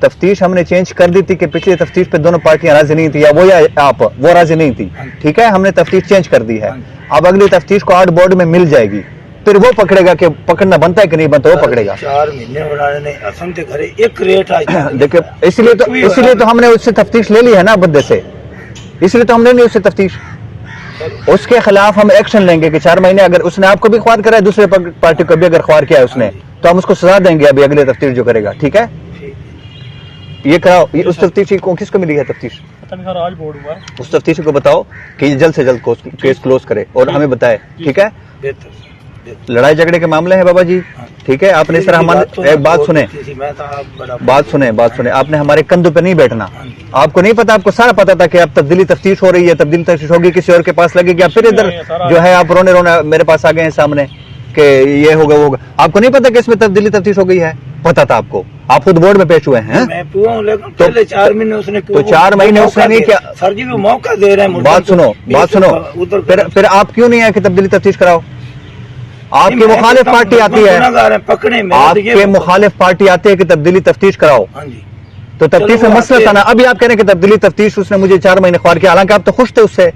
तफ्तीश हमने चेंज कर दी थी कि पिछली तफ्तीश पे दोनों पार्टियां राजी नहीं थी, या वो या आप, वो राजी नहीं थी, ठीक है? हमने तफ्तीश चेंज कर दी है। अब अगली तफ्तीश को 8 बोर्ड में मिल जाएगी, फिर वो पकड़ेगा कि पकड़ना बनता है कि नहीं बनता, वो पकड़ेगा। 4 महीने बनाने ने असम के घरे एक रेट आज तक देखिए, इसलिए तो हमने उससे तफ्तीश ले ली है ना बंदे से, इसलिए तो हमने नहीं उससे तफ्तीश, उसके खिलाफ हम एक्शन लेंगे कि 4 महीने अगर उसने आपको भी ख्वार करा है, दूसरे पार्टी को भी अगर ख्वार किया है उसने, तो हम उसको सजा देंगे अभी अगले तफ्तीश जो करेगा, ठीक है? ये कराओ, ये उस तफ्तीशी को किसको मिली है तफ्तीश? पता नहीं सर, आज बोर्ड हुआ है। उस तफ्तीशी को बताओ कि जल्द से जल्द केस क्लोज करे और हमें बताए, ठीक है? बेहतर। लड़ाई झगड़े के मामले हैं बाबा जी, ठीक है? आपने सर हमारे एक बात सुने, बात सुने, आपने हमारे कंधों पे नहीं बैठना। आपको नहीं पता, आपको सारा पता था कि अब तब्दीली तफ्तीश हो रही है, तब्दीली तफ्तीश होगी, किसी और के पास लगेगी, आप फिर इधर जो है आप रोने रोने मेरे पास आ गए हैं सामने कि ये होगा वो होगा। आपको नहीं पता कि इसमें तब्दीली तफ्तीश हो गई है? पता था आपको, आप खुद बोर्ड में पेश हुए हैं। मैं पूरा हूं, लेकिन पहले 4 महीने उसने तो 4 महीने उसने नहीं किया। सर जी वो मौका दे रहे हैं। बात सुनो, फिर आप क्यों नहीं आए कि तब्दीली तफ्तीश कराओ? आपकी मुखालिफ पार्टी आती है, पकड़े में आपके मुखालिफ पार्टी आती है कि तब्दीली तफ्तीश कराओ, हाँ जी। तो तफ्तीश में मसला था ना। अभी आप कह रहे हैं कि तब्दीली तफ्तीश उसने मुझे 4 महीने ख्वार किया, हालांकि आप तो खुश थे उससे,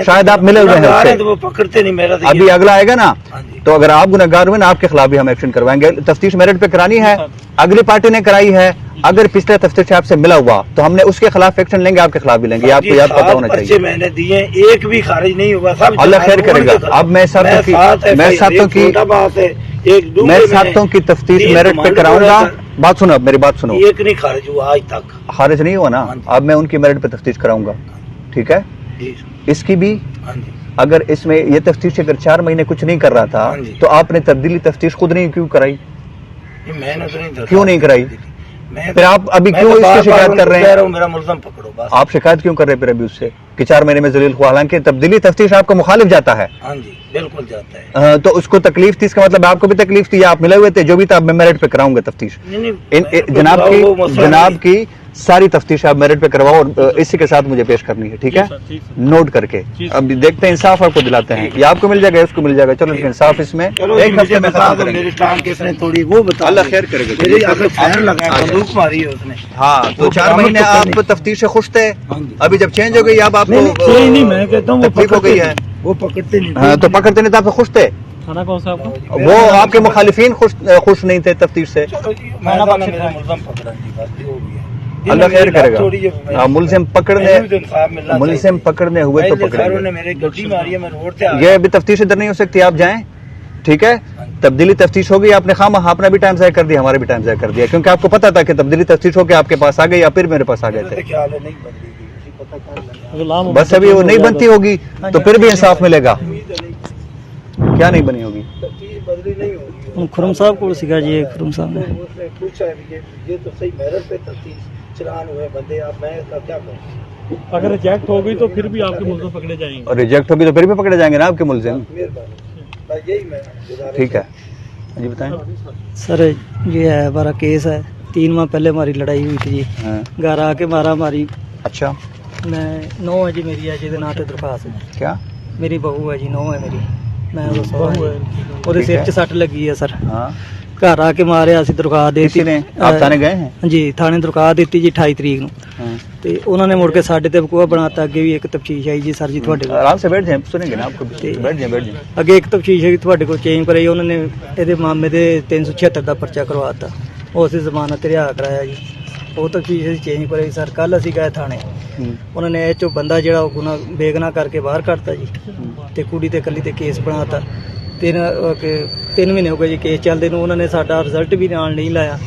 शायद आप मिले हुए हैं उससे। तो वो पकड़ते नहीं मेरा। अभी अगला आएगा ना, तो अगर आप गुनहगार हुए ना, आपके खिलाफ भी हम एक्शन करवाएंगे। तफ्तीश मेरिट पे करानी है, अगली पार्टी ने कराई है, अगर पिछले तफ्तीश आपसे मिला हुआ तो हमने उसके खिलाफ एक्शन लेंगे, आपके खिलाफ भी लेंगे, आपको याद पता होना चाहिए। मैंने दिए, एक भी खारिज नहीं हुआ, सब अल्लाह खैर करेगा। अब मैं सातों की तफ्तीश मेरिट पे कराऊंगा। बात सुनो, मेरी बात सुनो, एक नहीं खारिज हुआ आज तक। खारिज नहीं हुआ ना, अब मैं उनकी मेरिट पे तफ्तीश कराऊंगा, ठीक है? इसकी भी अगर इसमें ये तफ्तीश अगर 4 महीने कुछ नहीं कर रहा था तो आपने तब्दीली तफ्तीश खुद नहीं क्यों कराई? मैंने तो नहीं, क्यों नहीं कराई? फिर आप अभी क्यों इसकी शिकायत कर रहे हैं? मेरा मुल्ज़म पकड़ो बस। आप शिकायत क्यों कर रहे हैं फिर अभी उससे कि 4 महीने में जलील हुआ? हालांकि तब्दीली तफ्तीश आपको मुखालिफ जाता है। हाँ जी, बिल्कुल जाता है। तो उसको तकलीफ थी, इसका मतलब आपको भी तकलीफ थी, या आप मिले हुए थे? जो भी था, मैं मेरिट पे कराऊंगा तफ्तीश। जनाब की सारी तफ्तीश आप मेरिट पे करवाओ और इसी के साथ मुझे पेश करनी है, ठीक है? नोट करके अब देखते हैं, इंसाफ आपको दिलाते हैं, या आपको मिल जाएगा, उसको मिल जाएगा। चलो इंसाफ इसमें एक हफ्ते में खत्म करेंगे। मेरी टांग किसने तोड़ी वो बता। अल्लाह खैर करेगा। मेरी आगे फायर लगा, बंदूक मारी है उसने। हाँ, तो 4 महीने आप तफ्तीश से खुश थे, अभी जब चेंज हो गई अब आपको नहीं, मैं कहता हूँ तकलीफ हो गई है। वो पकड़ते नहीं। हाँ, तो पकड़ते नहीं तो आप खुश थे? थाना कौन सा आपको? वो आपके मुखालिफिन खुश नहीं थे तफ्तीश से। अल्लाह खैर करेगा। मुलजिम पकड़ने हुए तो पकड़ेंगे। मेरे गड्डी मारी है, मैं रोड पे ये अभी तफ्तीश इधर नहीं हो सकती, आप जाएं, ठीक है? तब्दीली तफ्तीश हो गई, आपने खामा अपना भी टाइम ज़ाया कर दिया, हमारा भी टाइम ज़ाया कर दिया, क्योंकि आपको पता था कि तब्दीली तफ्तीश होकर आपके पास आ गई, या फिर मेरे पास आ गए थे। बस अभी वो नहीं बनती होगी तो फिर भी इंसाफ मिलेगा। क्या नहीं बनी होगी? खुरम साहब को सिखा जी, खुरम साहब ने पूछा ये तो सही मेरिट पे तफ्तीश चलान हुए बंदे, आप मैं इसका क्या करूं? अगर रिजेक्ट हो गई तो फिर भी आपके मुल्ज़िम पकड़े जाएंगे, और रिजेक्ट होगी तो फिर भी पकड़े जाएंगे ना आपके मुल्जिम, ठीक है? जी बताएं सर। ये है हमारा केस है, 3 माह पहले हमारी लड़ाई हुई थी जी, घर आके मारा हमारी। अच्छा, मैं 9 है जी मेरी है जिहदे नां ते दरखास्त है। क्या? मेरी बहू है जी, 9 है मेरी, मैं ਉਹਦੇ ਸਿਰ 'ਚ ਸੱਟ ਲੱਗੀ ਹੈ ਸਰ। हाँ, ਘਰ ਆ ਕੇ ਮਾਰਿਆ, ਅਸੀਂ ਦਰਖਾਸਤ ਦੇਤੀ किसी ने? आप थाने गए हैं? जी, थाने दरखास्त ਦਿੱਤੀ जी 28 ਤਰੀਕ ਨੂੰ। ਤੇ ਉਹਨਾਂ ਨੇ ਮੁੜ ਕੇ ਸਾਡੇ ਤੇ ਵਕੂਆ ਬਣਾਤਾ। ਅੱਗੇ ਵੀ ਇੱਕ ਤਫਤੀਸ਼ ਆਈ ਜੀ ਸਰ ਜੀ ਤੁਹਾਡੇ ਕੋਲ। आराम से बैठ जाए, सुनेंगे ना आपको। बैठ जाए। ਅੱਗੇ ਇੱਕ ਤਫਤੀਸ਼ ਆਈ ਤੁਹਾਡੇ ਕੋਲ ਚੇਂਜ ਕਰਾਈ, ਉਹਨਾਂ ਨੇ ਇਹਦੇ ਮਾਮੇ ਦੇ 376 ਦਾ ਪਰਚਾ ਕਰਵਾਤਾ, ਉਹ ਅਸੀਂ ਜ਼ਮਾਨਤ ਤੇ ਰਿਹਾ ਕਰਾਇਆ ਜੀ। ਉਹ ਤਫਤੀਸ਼ ਅਸੀਂ ਚੇਂਜ ਕਰਾਈ ਸਰ। ਕੱਲ ਅਸੀਂ ਗਏ ਥਾਣੇ, ਉਹਨਾਂ ਨੇ ਇਹ ਚੋਂ ਬੰਦਾ ਜਿਹੜਾ ਉਹ ਗੁਨਾਹ ਬੇਗੁਨਾਹ ਕਰਕੇ ਬਾਹਰ ਕੱਢਤਾ ਜੀ, ਤੇ ਕੁੜੀ ਤੇ ਇਕੱਲੀ ਤੇ ਕੇਸ ਬਣਾਤਾ। 3 ਮਹੀਨੇ ਹੋ ਗਏ ਜੀ ਕੇਸ ਚੱਲਦੇ ਨੂੰ, ਉਹਨਾਂ ਨੇ ਸਾਡਾ ਰਿਜ਼ਲਟ ਵੀ ਨਾਲ ਨਹੀਂ ਲਾਇਆ।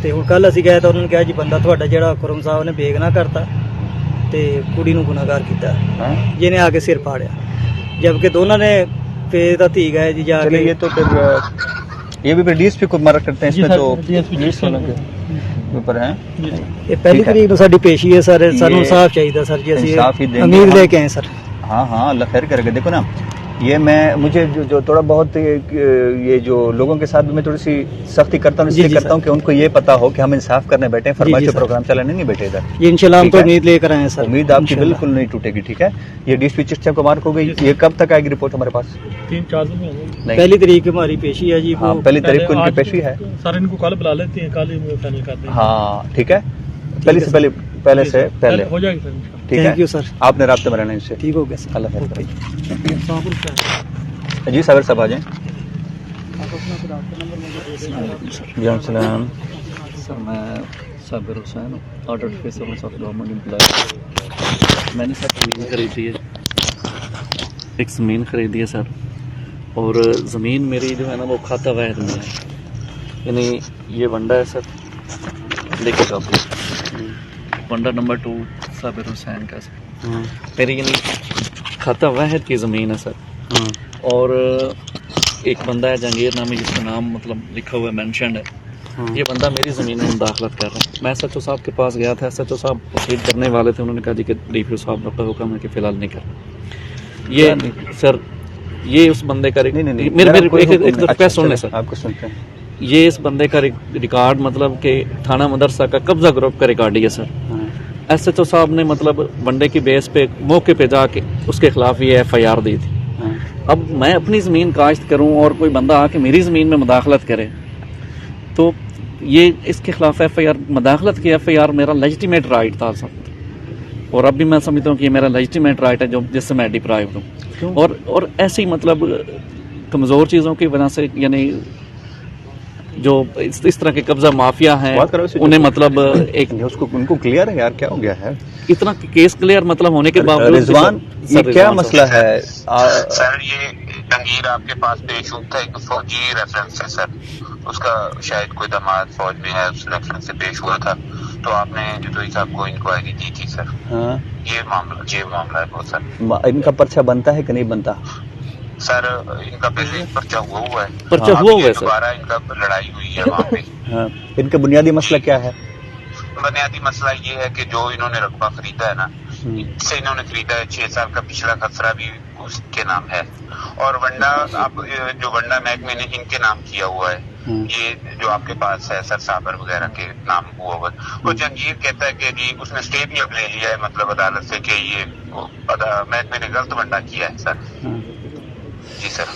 ਤੇ ਹੁਣ ਕੱਲ ਅਸੀਂ ਗਏ ਤਾਂ ਉਹਨਾਂ ਨੇ ਕਿਹਾ ਜੀ ਬੰਦਾ ਤੁਹਾਡਾ ਜਿਹੜਾ ਖੁਰਮ ਸਾਹਿਬ ਨੇ ਬੇਗੁਨਾਹ ਕਰਤਾ ਤੇ ਕੁੜੀ ਨੂੰ ਗੁਨਾਹਗਾਰ ਕੀਤਾ, ਜਿਹਨੇ ਆ ਕੇ ਸਿਰ ਪਾੜਿਆ, ਜਦਕਿ ਦੋਨਾਂ ਨੇ ਫੇਰ ਦਾ ਧੀ ਗਏ ਜੀ ਜਾ ਕੇ। ये तो फिर ये भी फिर डीएसपी को मर्डर करते हैं, इसमें तो पुलिस वालों के ऊपर है। ਇਹ ਪਹਿਲੀ ਤਰੀਕ ਨੂੰ ਸਾਡੀ ਪੇਸ਼ੀ ਹੈ ਸਰ, ਸਾਨੂੰ ਇਨਸਾਫ ਚਾਹੀਦਾ ਸਰ ਜੀ, इंसाफ ही ਅਸੀਂ देंगे ਉਮੀਦ हम। ਲੈ ਕੇ ਆਏ ਸਰ। हाँ हाँ, अल्लाह खैर करेगा। देखो ना, ये मुझे जो थोड़ा बहुत ये जो लोगों के साथ भी मैं थोड़ी सी सख्ती करता हूँ, इसलिए करता हूँ कि उनको ये पता हो कि हम इंसाफ करने बैठे हैं, फरमाइश प्रोग्राम चलाने नहीं बैठे इधर। ये इंशाल्लाह हम ठीक तो है? उम्मीद लेकर आए हैं सर, उम्मीद आपकी बिल्कुल नहीं टूटेगी, ठीक है। ये डीएसपी चिश्तिया को मार्क हो गई, ये कब तक आएगी रिपोर्ट हमारे पास? 3-4 दिन में होगी। नहीं, पहली तारीख हमारी पेशी है जी। हाँ, वो पहली तारीख को इनकी पेशी है। सर इनको कल बुला लेते हैं, कल ही फाइनल कर देंगे। हाँ ठीक है, पहले से पहले हो जाएगी सर। ठीक है। थैंक यू सर, आपने राब्ते में रहना इनसे। ठीक हो गया सर। अल्लाह खैर करे। जी सागर साहब आ जाएं। सर मैं Sabir Hussain, order officer of government employ. मैंने सर ज़मीन खरीदी है, एक ज़मीन खरीदी है सर, और ज़मीन मेरी जो है ना वो खाता वाहिद में है, यानी ये वंडा है सर, देखिए काफ़ी वंडा नंबर 2 साबिर हुसैन का सर, मेरी यानी खाता वाहिद की ज़मीन है सर। और एक बंदा है जहांगीर नामी, जिसका नाम मतलब लिखा हुआ है, मेंशन्ड है। ये बंदा मेरी ज़मीन में मुदाखलत कर रहा है। मैं SHO साहब के पास गया था, SHO साहब प्रोसीड करने वाले थे, उन्होंने कहा जी कि DPO साहब का हुक्म है कि फ़िलहाल नहीं कर। ये सर ये उस बंदे का नहीं, मेरे एक रिक्वेस्ट सुन लें सर, आपको सुनते हैं। ये इस बंदे का रिकॉर्ड मतलब कि थाना मदरसा का कब्जा ग्रुप का रिकॉर्ड है सर। SHO साहब ने मतलब वनडे की बेस पे मौके पे जाके उसके खिलाफ ये FIR दी थी। अब मैं अपनी ज़मीन काश्त करूं और कोई बंदा आके मेरी ज़मीन में मुदाखलत करे, तो ये इसके खिलाफ FIR, मुदाखलत की FIR मेरा लेजिटिमेट राइट था सर, और अब भी मैं समझता हूँ कि ये मेरा लेजिटिमेट राइट है जो जिससे मैं डिप्राइव्ड हूँ। और ऐसे ही मतलब कमज़ोर चीज़ों की वजह से, यानी जो इस तरह के कब्जा माफिया हैं, उन्हें मतलब एक उसको उनको क्लियर है यार, क्या हो गया है इतना केस क्लियर मतलब होने के बावजूद। रिजवान, ये क्या मसला है? सर ये जहांगीर आपके पास पेश था, एक फौजी रेफरेंस है सर, उसका शायद कोई दामाद फौज में है, उस रेफरेंस से पेश हुआ था, तो आपने जदोई साहब को इंक्वायरी दी थी सर। हाँ, ये मामला है बहुत सर। इनका पर्चा बनता है कि नहीं बनता? सर इनका पहले पर्चा हुआ है, सर, दोबारा इनका लड़ाई हुई है वहाँ पे। हाँ, इनका बुनियादी मसला क्या है? बुनियादी मसला ये है कि जो इन्होंने रकबा खरीदा है ना, इससे इन्होंने खरीदा है 6 साल का पिछला खसरा भी उसके नाम है, और वंडा अब जो वंडा महकमे ने इनके नाम किया हुआ है, ये जो आपके पास है सर साबर वगैरह के नाम हुआ हुआ। वो जहांगीर कहता है कि जी उसने स्टे भी अब ले लिया है मतलब अदालत से कि ये महकमे ने गलत वंडा किया है सर। जी सर।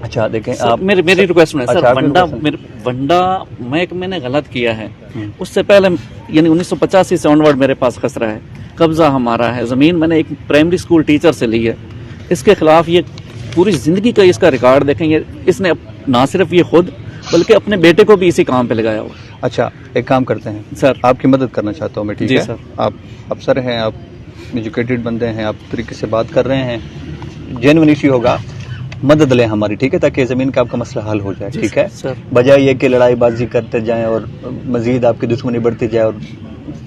अच्छा देखें आप मेरी रिक्वेस्ट है सर, वंडा मैंने गलत किया है, उससे पहले यानी 1985 से ऑनवर्ड मेरे पास खसरा है, कब्जा हमारा है, ज़मीन मैंने एक प्राइमरी स्कूल टीचर से ली है, इसके खिलाफ ये पूरी ज़िंदगी का इसका रिकॉर्ड देखेंगे, इसने ना सिर्फ ये खुद बल्कि अपने बेटे को भी इसी काम पे लगाया हुआ। अच्छा एक काम करते हैं सर, आपकी मदद करना चाहता हूँ मैं, ठीक है सर। आप अफसर हैं, आप एजुकेटेड बंदे हैं, आप तरीके से बात कर रहे हैं, जेन्युइन इश्यू होगा, मदद लें हमारी, ठीक है, ताकि ज़मीन का आपका मसला हल हो जाए, ठीक है सर। बजाय ये कि लड़ाईबाजी करते जाएं और मजीद आपकी दुश्मनी बढ़ती जाए, और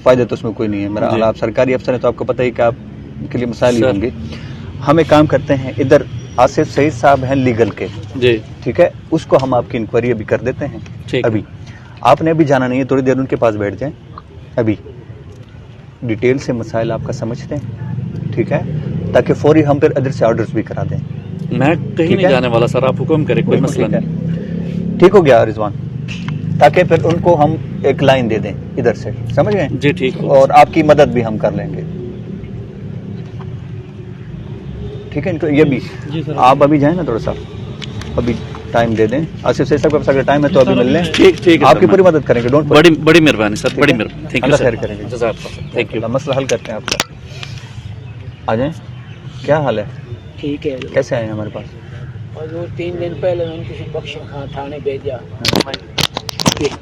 फ़ायदा तो उसमें कोई नहीं है। मेरा आप सरकारी अफसर है तो आपको पता ही कि आपके लिए मसाइल ही होंगे। हम एक काम करते हैं, इधर आसिफ सईद साहब हैं लीगल के जी, ठीक है, उसको हम आपकी इंक्वायरी अभी कर देते हैं। अभी आपने अभी जाना नहीं है, थोड़ी देर उनके पास बैठ जाएं, अभी डिटेल से मसाइल आपका समझते हैं, ठीक है, ताकि फौरी हम फिर इधर से ऑर्डर्स भी करा दें। मैं कहीं नहीं जाने वाला सर, आप हुक्म करें, कोई मसला नहीं। ठीक हो गया रिजवान, ताकि फिर उनको हम एक लाइन दे दें इधर से, समझ गए जी? ठीक, और आपकी मदद भी हम कर लेंगे, ठीक है। इनको ये भी आप अभी जाए ना थोड़ा सा, अभी टाइम दे दें। आसिफ सही साहब के पास अगर टाइम है तो अभी मिल लें। ठीक है आपकी सर, पूरी मदद करेंगे, डोंट बड़ी बड़ी मेहरबानी सर, बड़ी मेहरबानी, थैंक यू अल्लाह सर, खैर करेंगे। जज़ाकल्लाह, थैंक यू। मसला हल करते हैं आपका। आ जाएं, क्या हाल है? ठीक है कैसे आए हैं हमारे पास? और वो 3 दिन पहले मैंने किसी बख्श खां थाने भेजा।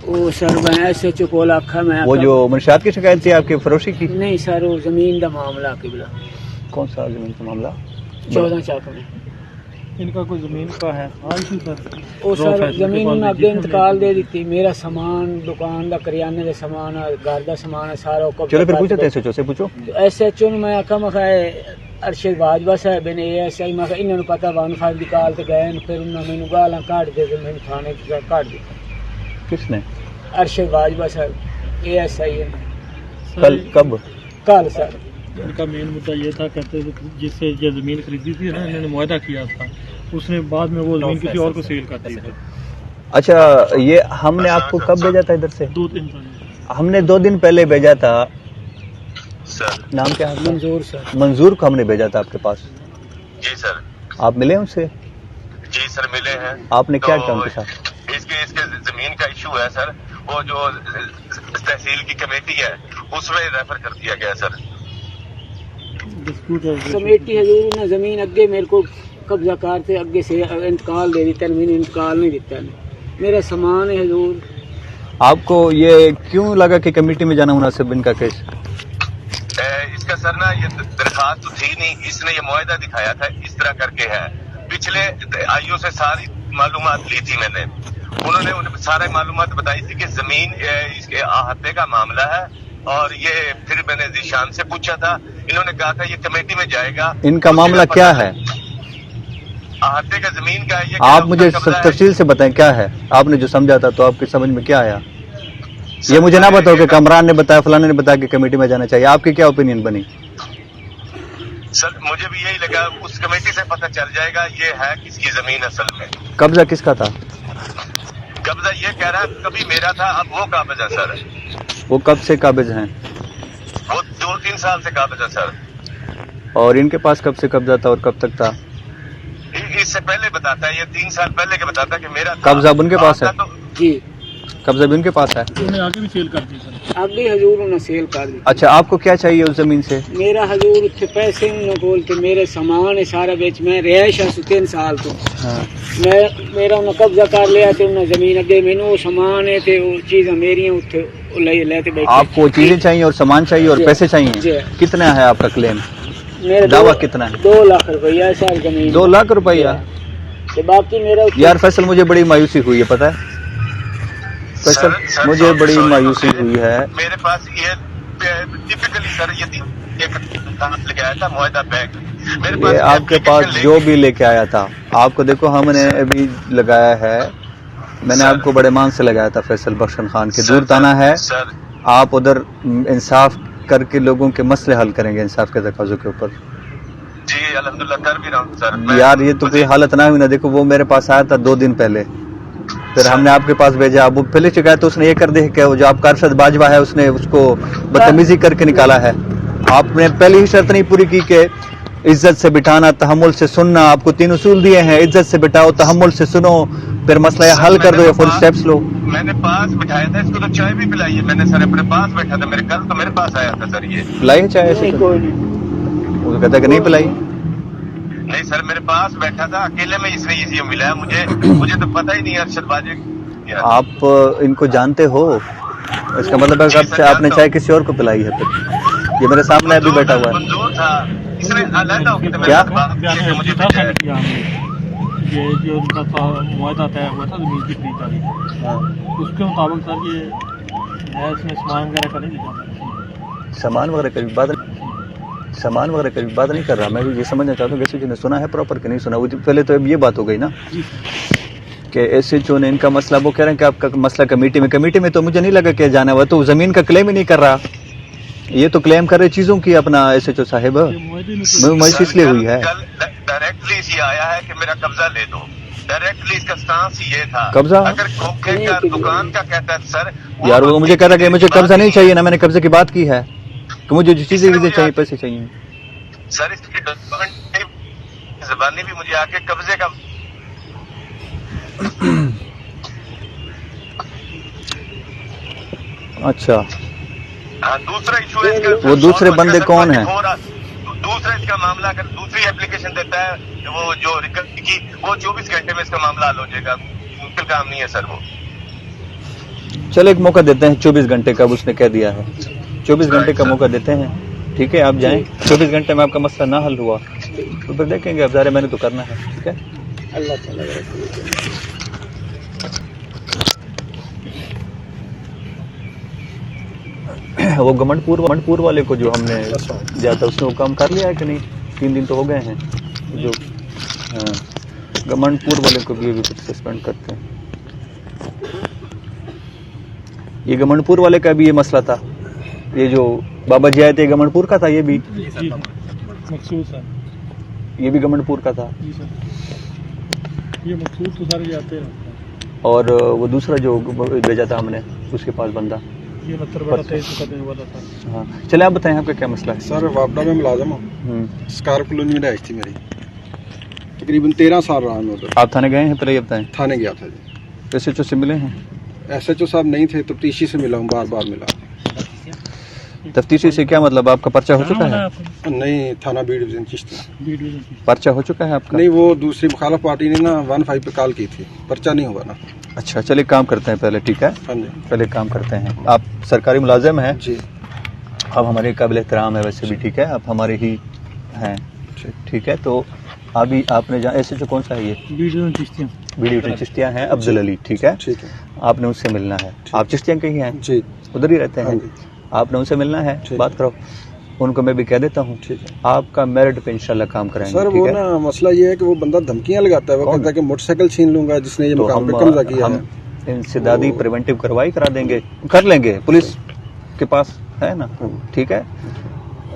वो सर मैं ऐसे चुकोला आखा मैं वो जो मुनशियात की शिकायत थी आपकी फरोशी की? नहीं सर, वो जमीन का मामला किबला कौन सा जमीन का मामला? 14 चाक में इनका कोई जमीन का है हाँ जी सर। वो सर जमीन उन्हें अगे इंतकाल दे दी। मेरा सामान दुकान का करियाने का सामान है, घर का सामान है सारा। चलो फिर पूछो एसएचओ से पूछो। एसएचओ ने मैं आखा मैं अरशद बाजवा साहब ने एएसआई मैं इन्होंने पता 1 निकाल के गए, फिर उन्होंने मैंने गाला काट दे के मैंने थाने काट दी। किसने? अरशद बाजवा साहब एएसआई है। कल कब? कल सर। इनका मेन मुद्दा ये था, कहते थे जिससे ये ज़मीन खरीदी थी ना, इन्होंने मुआहदा किया था, उसने बाद में वो ज़मीन किसी और को सेल कर दी थी। अच्छा, ये हमने आपको कब भेजा था इधर से? 2-3 दिन। हमने 2 दिन पहले भेजा था। सर नाम क्या है? मंजूर सर। मंजूर को हमने भेजा था आपके पास। जी सर। आप मिले उनसे? जी सर मिले हैं। आपने क्या तो किया उनके साथ? इसके जमीन का इशू है सर, वो जो तहसील की कमेटी है उसमें रेफर कर दिया गया सर। कमेटी हजूर ने जमीन अगे मेरे को कब्जा करते अगे से इंतकाल दे दी, मैंने इंतकाल नहीं दिता। मेरा सामान है हजूर। आपको ये क्यों लगा कि कमेटी में जाना मुनासिब इनका केस? इसका सर ना ये दरखास्त तो थी नहीं, इसने ये मुआहदा दिखाया था इस तरह करके है। पिछले आईओ से सारी मालूमात ली थी मैंने, उन्होंने उन्हें सारी मालूमात बताई थी कि जमीन इसके अहाते का मामला है। और ये फिर मैंने जीशान से पूछा था, इन्होंने कहा था ये कमेटी में जाएगा। इनका मामला क्या है? अहाते का जमीन का ये आप मुझे तफसील से बताएं क्या है। आपने जो समझा था तो आपकी समझ में क्या आया? ये मुझे ना बताओ कि कमरान ने बताया फलाने ने बताया कि कमेटी में जाना चाहिए। आपकी क्या ओपिनियन बनी? सर मुझे भी यही लगा, उस कमेटी से पता चल जाएगा ये है किसकी जमीन असल में। कब्जा किसका था? कब्जा ये कह रहा है कभी मेरा था, अब वो काबिज है सर। वो कब से काबिज हैं? वो 2-3 साल से काबिज है सर। और इनके पास कब से कब्जा था और कब तक था? इससे पहले बताता है, ये 3 साल पहले के बताता कि मेरा कब्जा उनके पास है? जी कब्जा भी उनके पास है। उन्हें आगे भी सेल कर दी सर। आगे हजूर उन्हें सेल कर दी। अच्छा, आपको क्या चाहिए उस जमीन से? मेरा हजूर इतने पैसे उन्हें बोलते मेरे सामान है सारा बेच, मैं रिहायश है 3 साल तो मैं मेरा उन्हें कब्जा कर लिया तो उन्हें जमीन अगे मैनू वो सामान है तो वो चीज़ें मेरी उत्थे लेते बैठे। आपको चीजें चाहिए और सामान चाहिए और पैसे चाहिए? कितना है आपका क्लेम? मेरा दावा कितना है? 2 लाख रुपया सारी जमीन। 2 लाख रुपया? तो बाकी मेरा यार फैसल, मुझे बड़ी मायूसी हुई है, पता है फैसल, मुझे बड़ी मायूसी हुई है। मेरे पास ये टिपिकली सर ये एक लेके आया था मुआहदा बैग मेरे पास। ये आपके पास जो भी लेके आया था, आपको देखो हमने अभी लगाया है, मैंने आपको बड़े मान से लगाया था फैसल बख्शन खान के। दूर ताना है सर, आप उधर इंसाफ करके लोगों के मसले हल करेंगे इंसाफ के तकाजों के ऊपर। जी अल्हम्दुलिल्लाह कर भी रहा हूँ सर। यार ये तो कोई हालत ना हुई ना। देखो वो मेरे पास आया था 2 दिन पहले, फिर हमने आपके पास भेजा। अब वो पहले शिकायत तो उसने ये कर दी है कि जो आपका अरशद बाजवा है उसने उसको बदतमीजी करके निकाला है। आपने पहली ही शर्त नहीं पूरी की कि इज्जत से बिठाना, तहम्मुल से सुनना। आपको 3 उसूल दिए हैं, इज्जत से बिठाओ, तहम्मुल से सुनो, फिर मसला हल कर दो या फुल स्टेप्स लो। मैंने पास बिठाया था, इसको तो चाय भी पिलाई है मैंने सर, अपने पास बैठा था। मेरे कल तो मेरे पास आया था सर। ये पिलाई है चाय? ऐसे वो कहता कि नहीं पिलाई। नहीं सर, मेरे पास बैठा था अकेले में, इसलिए ये मिला मुझे तो पता ही नहीं अरशद बाजी। आप इनको जानते हो? इसका मतलब है कब से आपने चाय किसी और को पिलाई है? फिर ये मेरे सामने अभी बैठा हुआ है। मंजूर था, इसने अलग होकर तो क्या? मुझे बताया। ये जो उनका मुआहदा तय हुआ था जमीन की खरीदारी का, उसके मुताबिक सर ये है, इसमें सामान वगैरह का नहीं दिखा। सामान वगैरह का बात नहीं कर रहा मैं। ये समझना चाहता हूँ एसएचओ ने सुना है प्रॉपर कि नहीं सुना। वो पहले तो अब ये बात हो गई ना कि एसएचओ ने इनका मसला, वो कह रहे हैं कि आपका मसला कमेटी में तो मुझे नहीं लगा कि जाना हुआ। तो जमीन का क्लेम ही नहीं कर रहा, ये तो क्लेम कर रहे चीजों की अपना एसएचओ साहिब। मुझे इसलिए हुई है। डायरेक्टली ये आया है कि मेरा कब्जा ले दो, डायरेक्टली इसका स्टांस ये था। कब्जा? अगर खोखे का दुकान का कहता है सर, यार वो मुझे कह रहा कि मुझे कब्जा नहीं चाहिए ना, मैंने कब्जे की बात की है कि मुझे जो चीजें चाहिए पैसे चाहिए। सर इसकी जबानी भी मुझे आके कब्जे का अच्छा, हाँ, दूसरा इशू है इसका, वो दूसरे बंदे कौन हैं? दूसरा इसका मामला अगर दूसरी एप्लीकेशन देता है वो जो रिकवरी की, वो 24 घंटे में इसका मामला हल हो जाएगा। मुश्किल काम नहीं है सर वो। चलो एक मौका देते हैं, 24 घंटे का उसने कह दिया है, 24 घंटे का मौका देते हैं। ठीक है, आप जाएं, 24 घंटे में आपका मसला ना हल हुआ तो फिर देखेंगे, अब ज़ाहिर है मैंने तो करना है। ठीक है, अल्लाह ताला वो गमनपुर वाले को जो हमने दिया था उसने वो काम कर लिया है कि नहीं? 3 दिन तो हो गए हैं। जो गमनपुर वाले को भी कुछ सस्पेंड करते हैं। ये गमनपुर वाले का भी ये मसला था, ये जो बाबा जी आए थे गमनपुर का था, ये भी मखसूस है, ये भी गमनपुर का था। जी सर, ये मखसूस तो सारे जाते हैं। और वो दूसरा जो भेजा था हमने उसके पास बंदा, ये मतलब बड़ा तेज करने वाला था। हाँ, चले आप बताएं आपका क्या मसला है? सर वापडा में मुलाजम हूँ, स्कार कॉलोनी में रहायश थी मेरी, तकरीबन 13 साल रहा मैं उधर। आप थाने गए हैं? पहले ये बताएं। थाने गया था जी। SHO से मिले हैं? SHO साहब नहीं थे, तफ्तीशी से मिला हूँ, बार बार मिला। तफ्तीशी से क्या मतलब? आपका पर्चा हो चुका है? नहीं, थाना बी डिवीजन चिश्ती। पर्चा हो चुका है आपका? नहीं, वो दूसरी मुखालिफ पार्टी ने ना 15 पे कॉल की थी, पर्चा नहीं हुआ ना। अच्छा, चलिए काम करते हैं पहले। ठीक है, हाँ जी, पहले काम करते हैं। आप सरकारी मुलाजिम हैं जी, आप हमारे काबिल एहतराम है वैसे भी। ठीक है, आप हमारे ही हैं। ठीक है, तो अभी आपने जहाँ SHO कौन सा है? ये बी डिवीजन चिश्तियाँ हैं, अफजल अली। ठीक है, ठीक है, आपने उससे मिलना है। आप चिश्तियाँ कहीं हैं? जी, उधर ही रहते हाँ हैं। जी, आपने उनसे मिलना है, बात करो उनको, मैं भी कह देता हूँ। ठीक है। आपका मेरिट पे इंशाल्लाह काम कराएंगे। सर वो ना मसला ये है कि वो बंदा धमकियां लगाता है, वो कहता है कि मोटरसाइकिल छीन लूंगा जिसने ये तो मुकाम पे कब्जा किया है। इंसदादी प्रिवेंटिव कार्रवाई करा देंगे, कर लेंगे, पुलिस के पास है ना। ठीक है,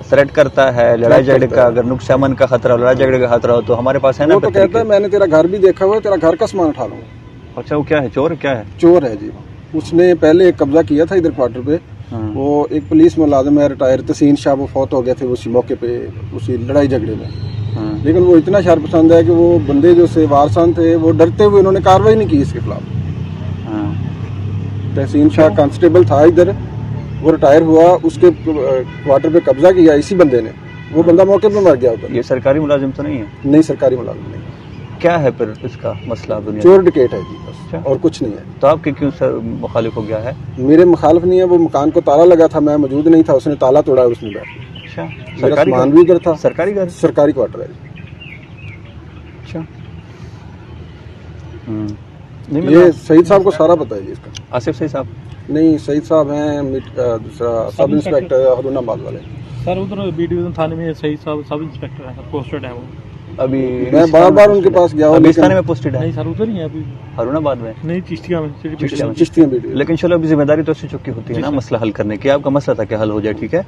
थ्रेट करता है, लड़ाई झगड़े का अगर नुकसान का खतरा, लड़ाई झगड़े का खतरा हो तो हमारे पास है ना। वो तो कहता है मैंने तेरा घर भी देखा हुआ है, तेरा घर का सामान उठा लूंगा। अच्छा, वो क्या है? चोर क्या है? चोर है जी। उसने पहले एक कब्जा किया था इधर क्वार्टर पे। वो एक पुलिस मुलाजिम है, रिटायर तसीन शाह, वो फौत हो गए थे उसी मौके पे, उसी लड़ाई झगड़े में। लेकिन वो इतना शर्पसंद है कि वो बंदे जो से वारसान थे वो डरते हुए उन्होंने कार्रवाई नहीं की इसके खिलाफ। तहसीन शाह कांस्टेबल था इधर, वो रिटायर हुआ, उसके क्वार्टर पे कब्जा किया इसी बंदे ने, वो बंदा मौके पे मर गया उधर। ये सरकारी मुलाजिम तो नहीं है? नहीं, सरकारी मुलाजिम नहीं। क्या है फिर इसका मसला? दुनिया चोर डकैत है जी, बस और कुछ नहीं है। तो आपके क्यों सर मुखालिफ हो गया है? मेरे मुखालिफ नहीं है, वो मकान को ताला लगा था, मैं मौजूद नहीं था, उसने ताला तोड़ा, उसने बैठ। अच्छा, मेरा सामान भी इधर था। सरकारी घर? सरकारी क्वार्टर है। अच्छा, ये सईद साहब को सारा पता है जी इसका। आसिफ सईद साहब? नहीं, सईद साहब हैं दूसरा सब इंस्पेक्टर हरुणाबाद वाले। सर उधर बी डिवीजन थाने में सही सब इंस्पेक्टर है, पोस्टेड है वो। अभी मैं बार बार उनके पास गया हूँ। अभी इस थाने में पोस्टेड है? नहीं सर, उधर ही है अभी, हरुणाबाद में नहीं, चिश्तिया में। चिश्तिया में। लेकिन चलो अभी जिम्मेदारी तो SHO की होती है ना मसला हल करने की। आपका मसला था कि हल हो जाए। ठीक है,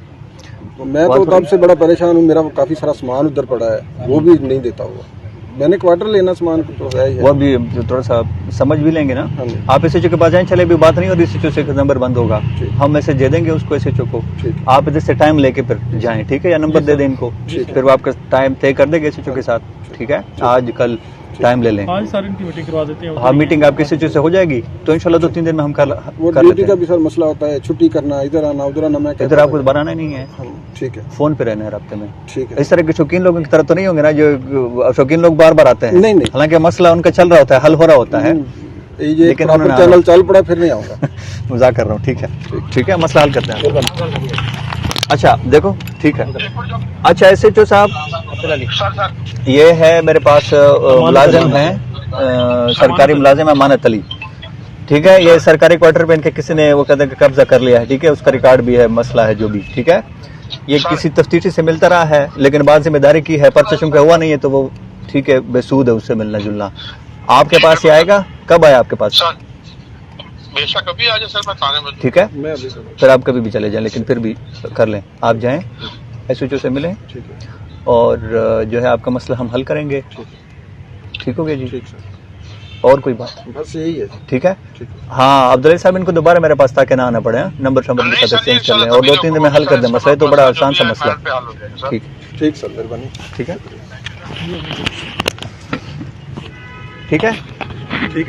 मैं तो तब से बड़ा परेशान हूँ, मेरा काफी सारा सामान उधर पड़ा है, वो भी नहीं देता हुआ। मैंने क्वार्टर लेना सामान तो है ही है। वो अभी थोड़ा सा समझ भी लेंगे ना। आप SHO के पास जाएं, चले अभी बात नहीं हो रही, SHO से नंबर बंद होगा, हम मैसेज दे देंगे उसको SHO को, आप इधर से टाइम लेके फिर जाएं। ठीक है, या नंबर दे दें इनको, फिर वो आपका टाइम तय कर देंगे SHO के साथ। ठीक है, आज कल टाइम ले लें, आज सारी इनकी मीटिंग करवा देते हैं। हाँ, मीटिंग आपके SHO से हो जाएगी तो इंशाल्लाह 2-3 दिन में हम वो ड्यूटी का भी सर मसला होता है, छुट्टी करना, इधर आना उधर आना। मैं इधर आपको बनाना ही नहीं है। ठीक है, फोन पे रहना है राब्ते में। ठीक है। इस तरह के शौकीन लोगों की तरह तो नहीं होंगे ना, जो शौकीन लोग बार बार आते हैं। नहीं नहीं, हालांकि मसला उनका चल रहा होता है, हल हो रहा होता है, लेकिन चैनल चल पड़ा फिर नहीं आऊंगा। मजाक कर रहा हूँ। ठीक है, ठीक है, मसला हल करते हैं। अच्छा देखो, ठीक है। अच्छा SHO साहब, ये है मेरे पास मुलाजिम है, सरकारी मुलाजिम है, अमानत अली। ठीक है, ये सरकारी क्वार्टर पे इनके किसी ने वो कहते हैं कब्जा कर लिया है। ठीक है, उसका रिकॉर्ड भी है, मसला है जो भी। ठीक है, ये किसी तफ्तीशी से मिलता रहा है, लेकिन बाद जिम्मेदारी की है, पर्चा चुंका हुआ नहीं है तो वो ठीक है, बेसूद है उससे मिलना जुलना। आपके पास ये आएगा? कब आया आपके पास? बेशक अभी आ जाए सर, मैं थाने में। ठीक है, फिर आप कभी भी चले जाएं, लेकिन फिर भी कर लें, आप जाएं SHO से मिलें, और जो है आपका मसला हम हल करेंगे। ठीक हो गया जी? और कोई बात? बस यही है। ठीक है, हाँ अब्दुल साहब, इनको दोबारा मेरे पास ताकि ना आना पड़े, नंबर के साथ चेंज कर लें और 2-3 दिन में हल कर दें मसला। तो बड़ा आसान सा मसला। ठीक ठीक सर, मेहरबानी। ठीक है, ठीक है।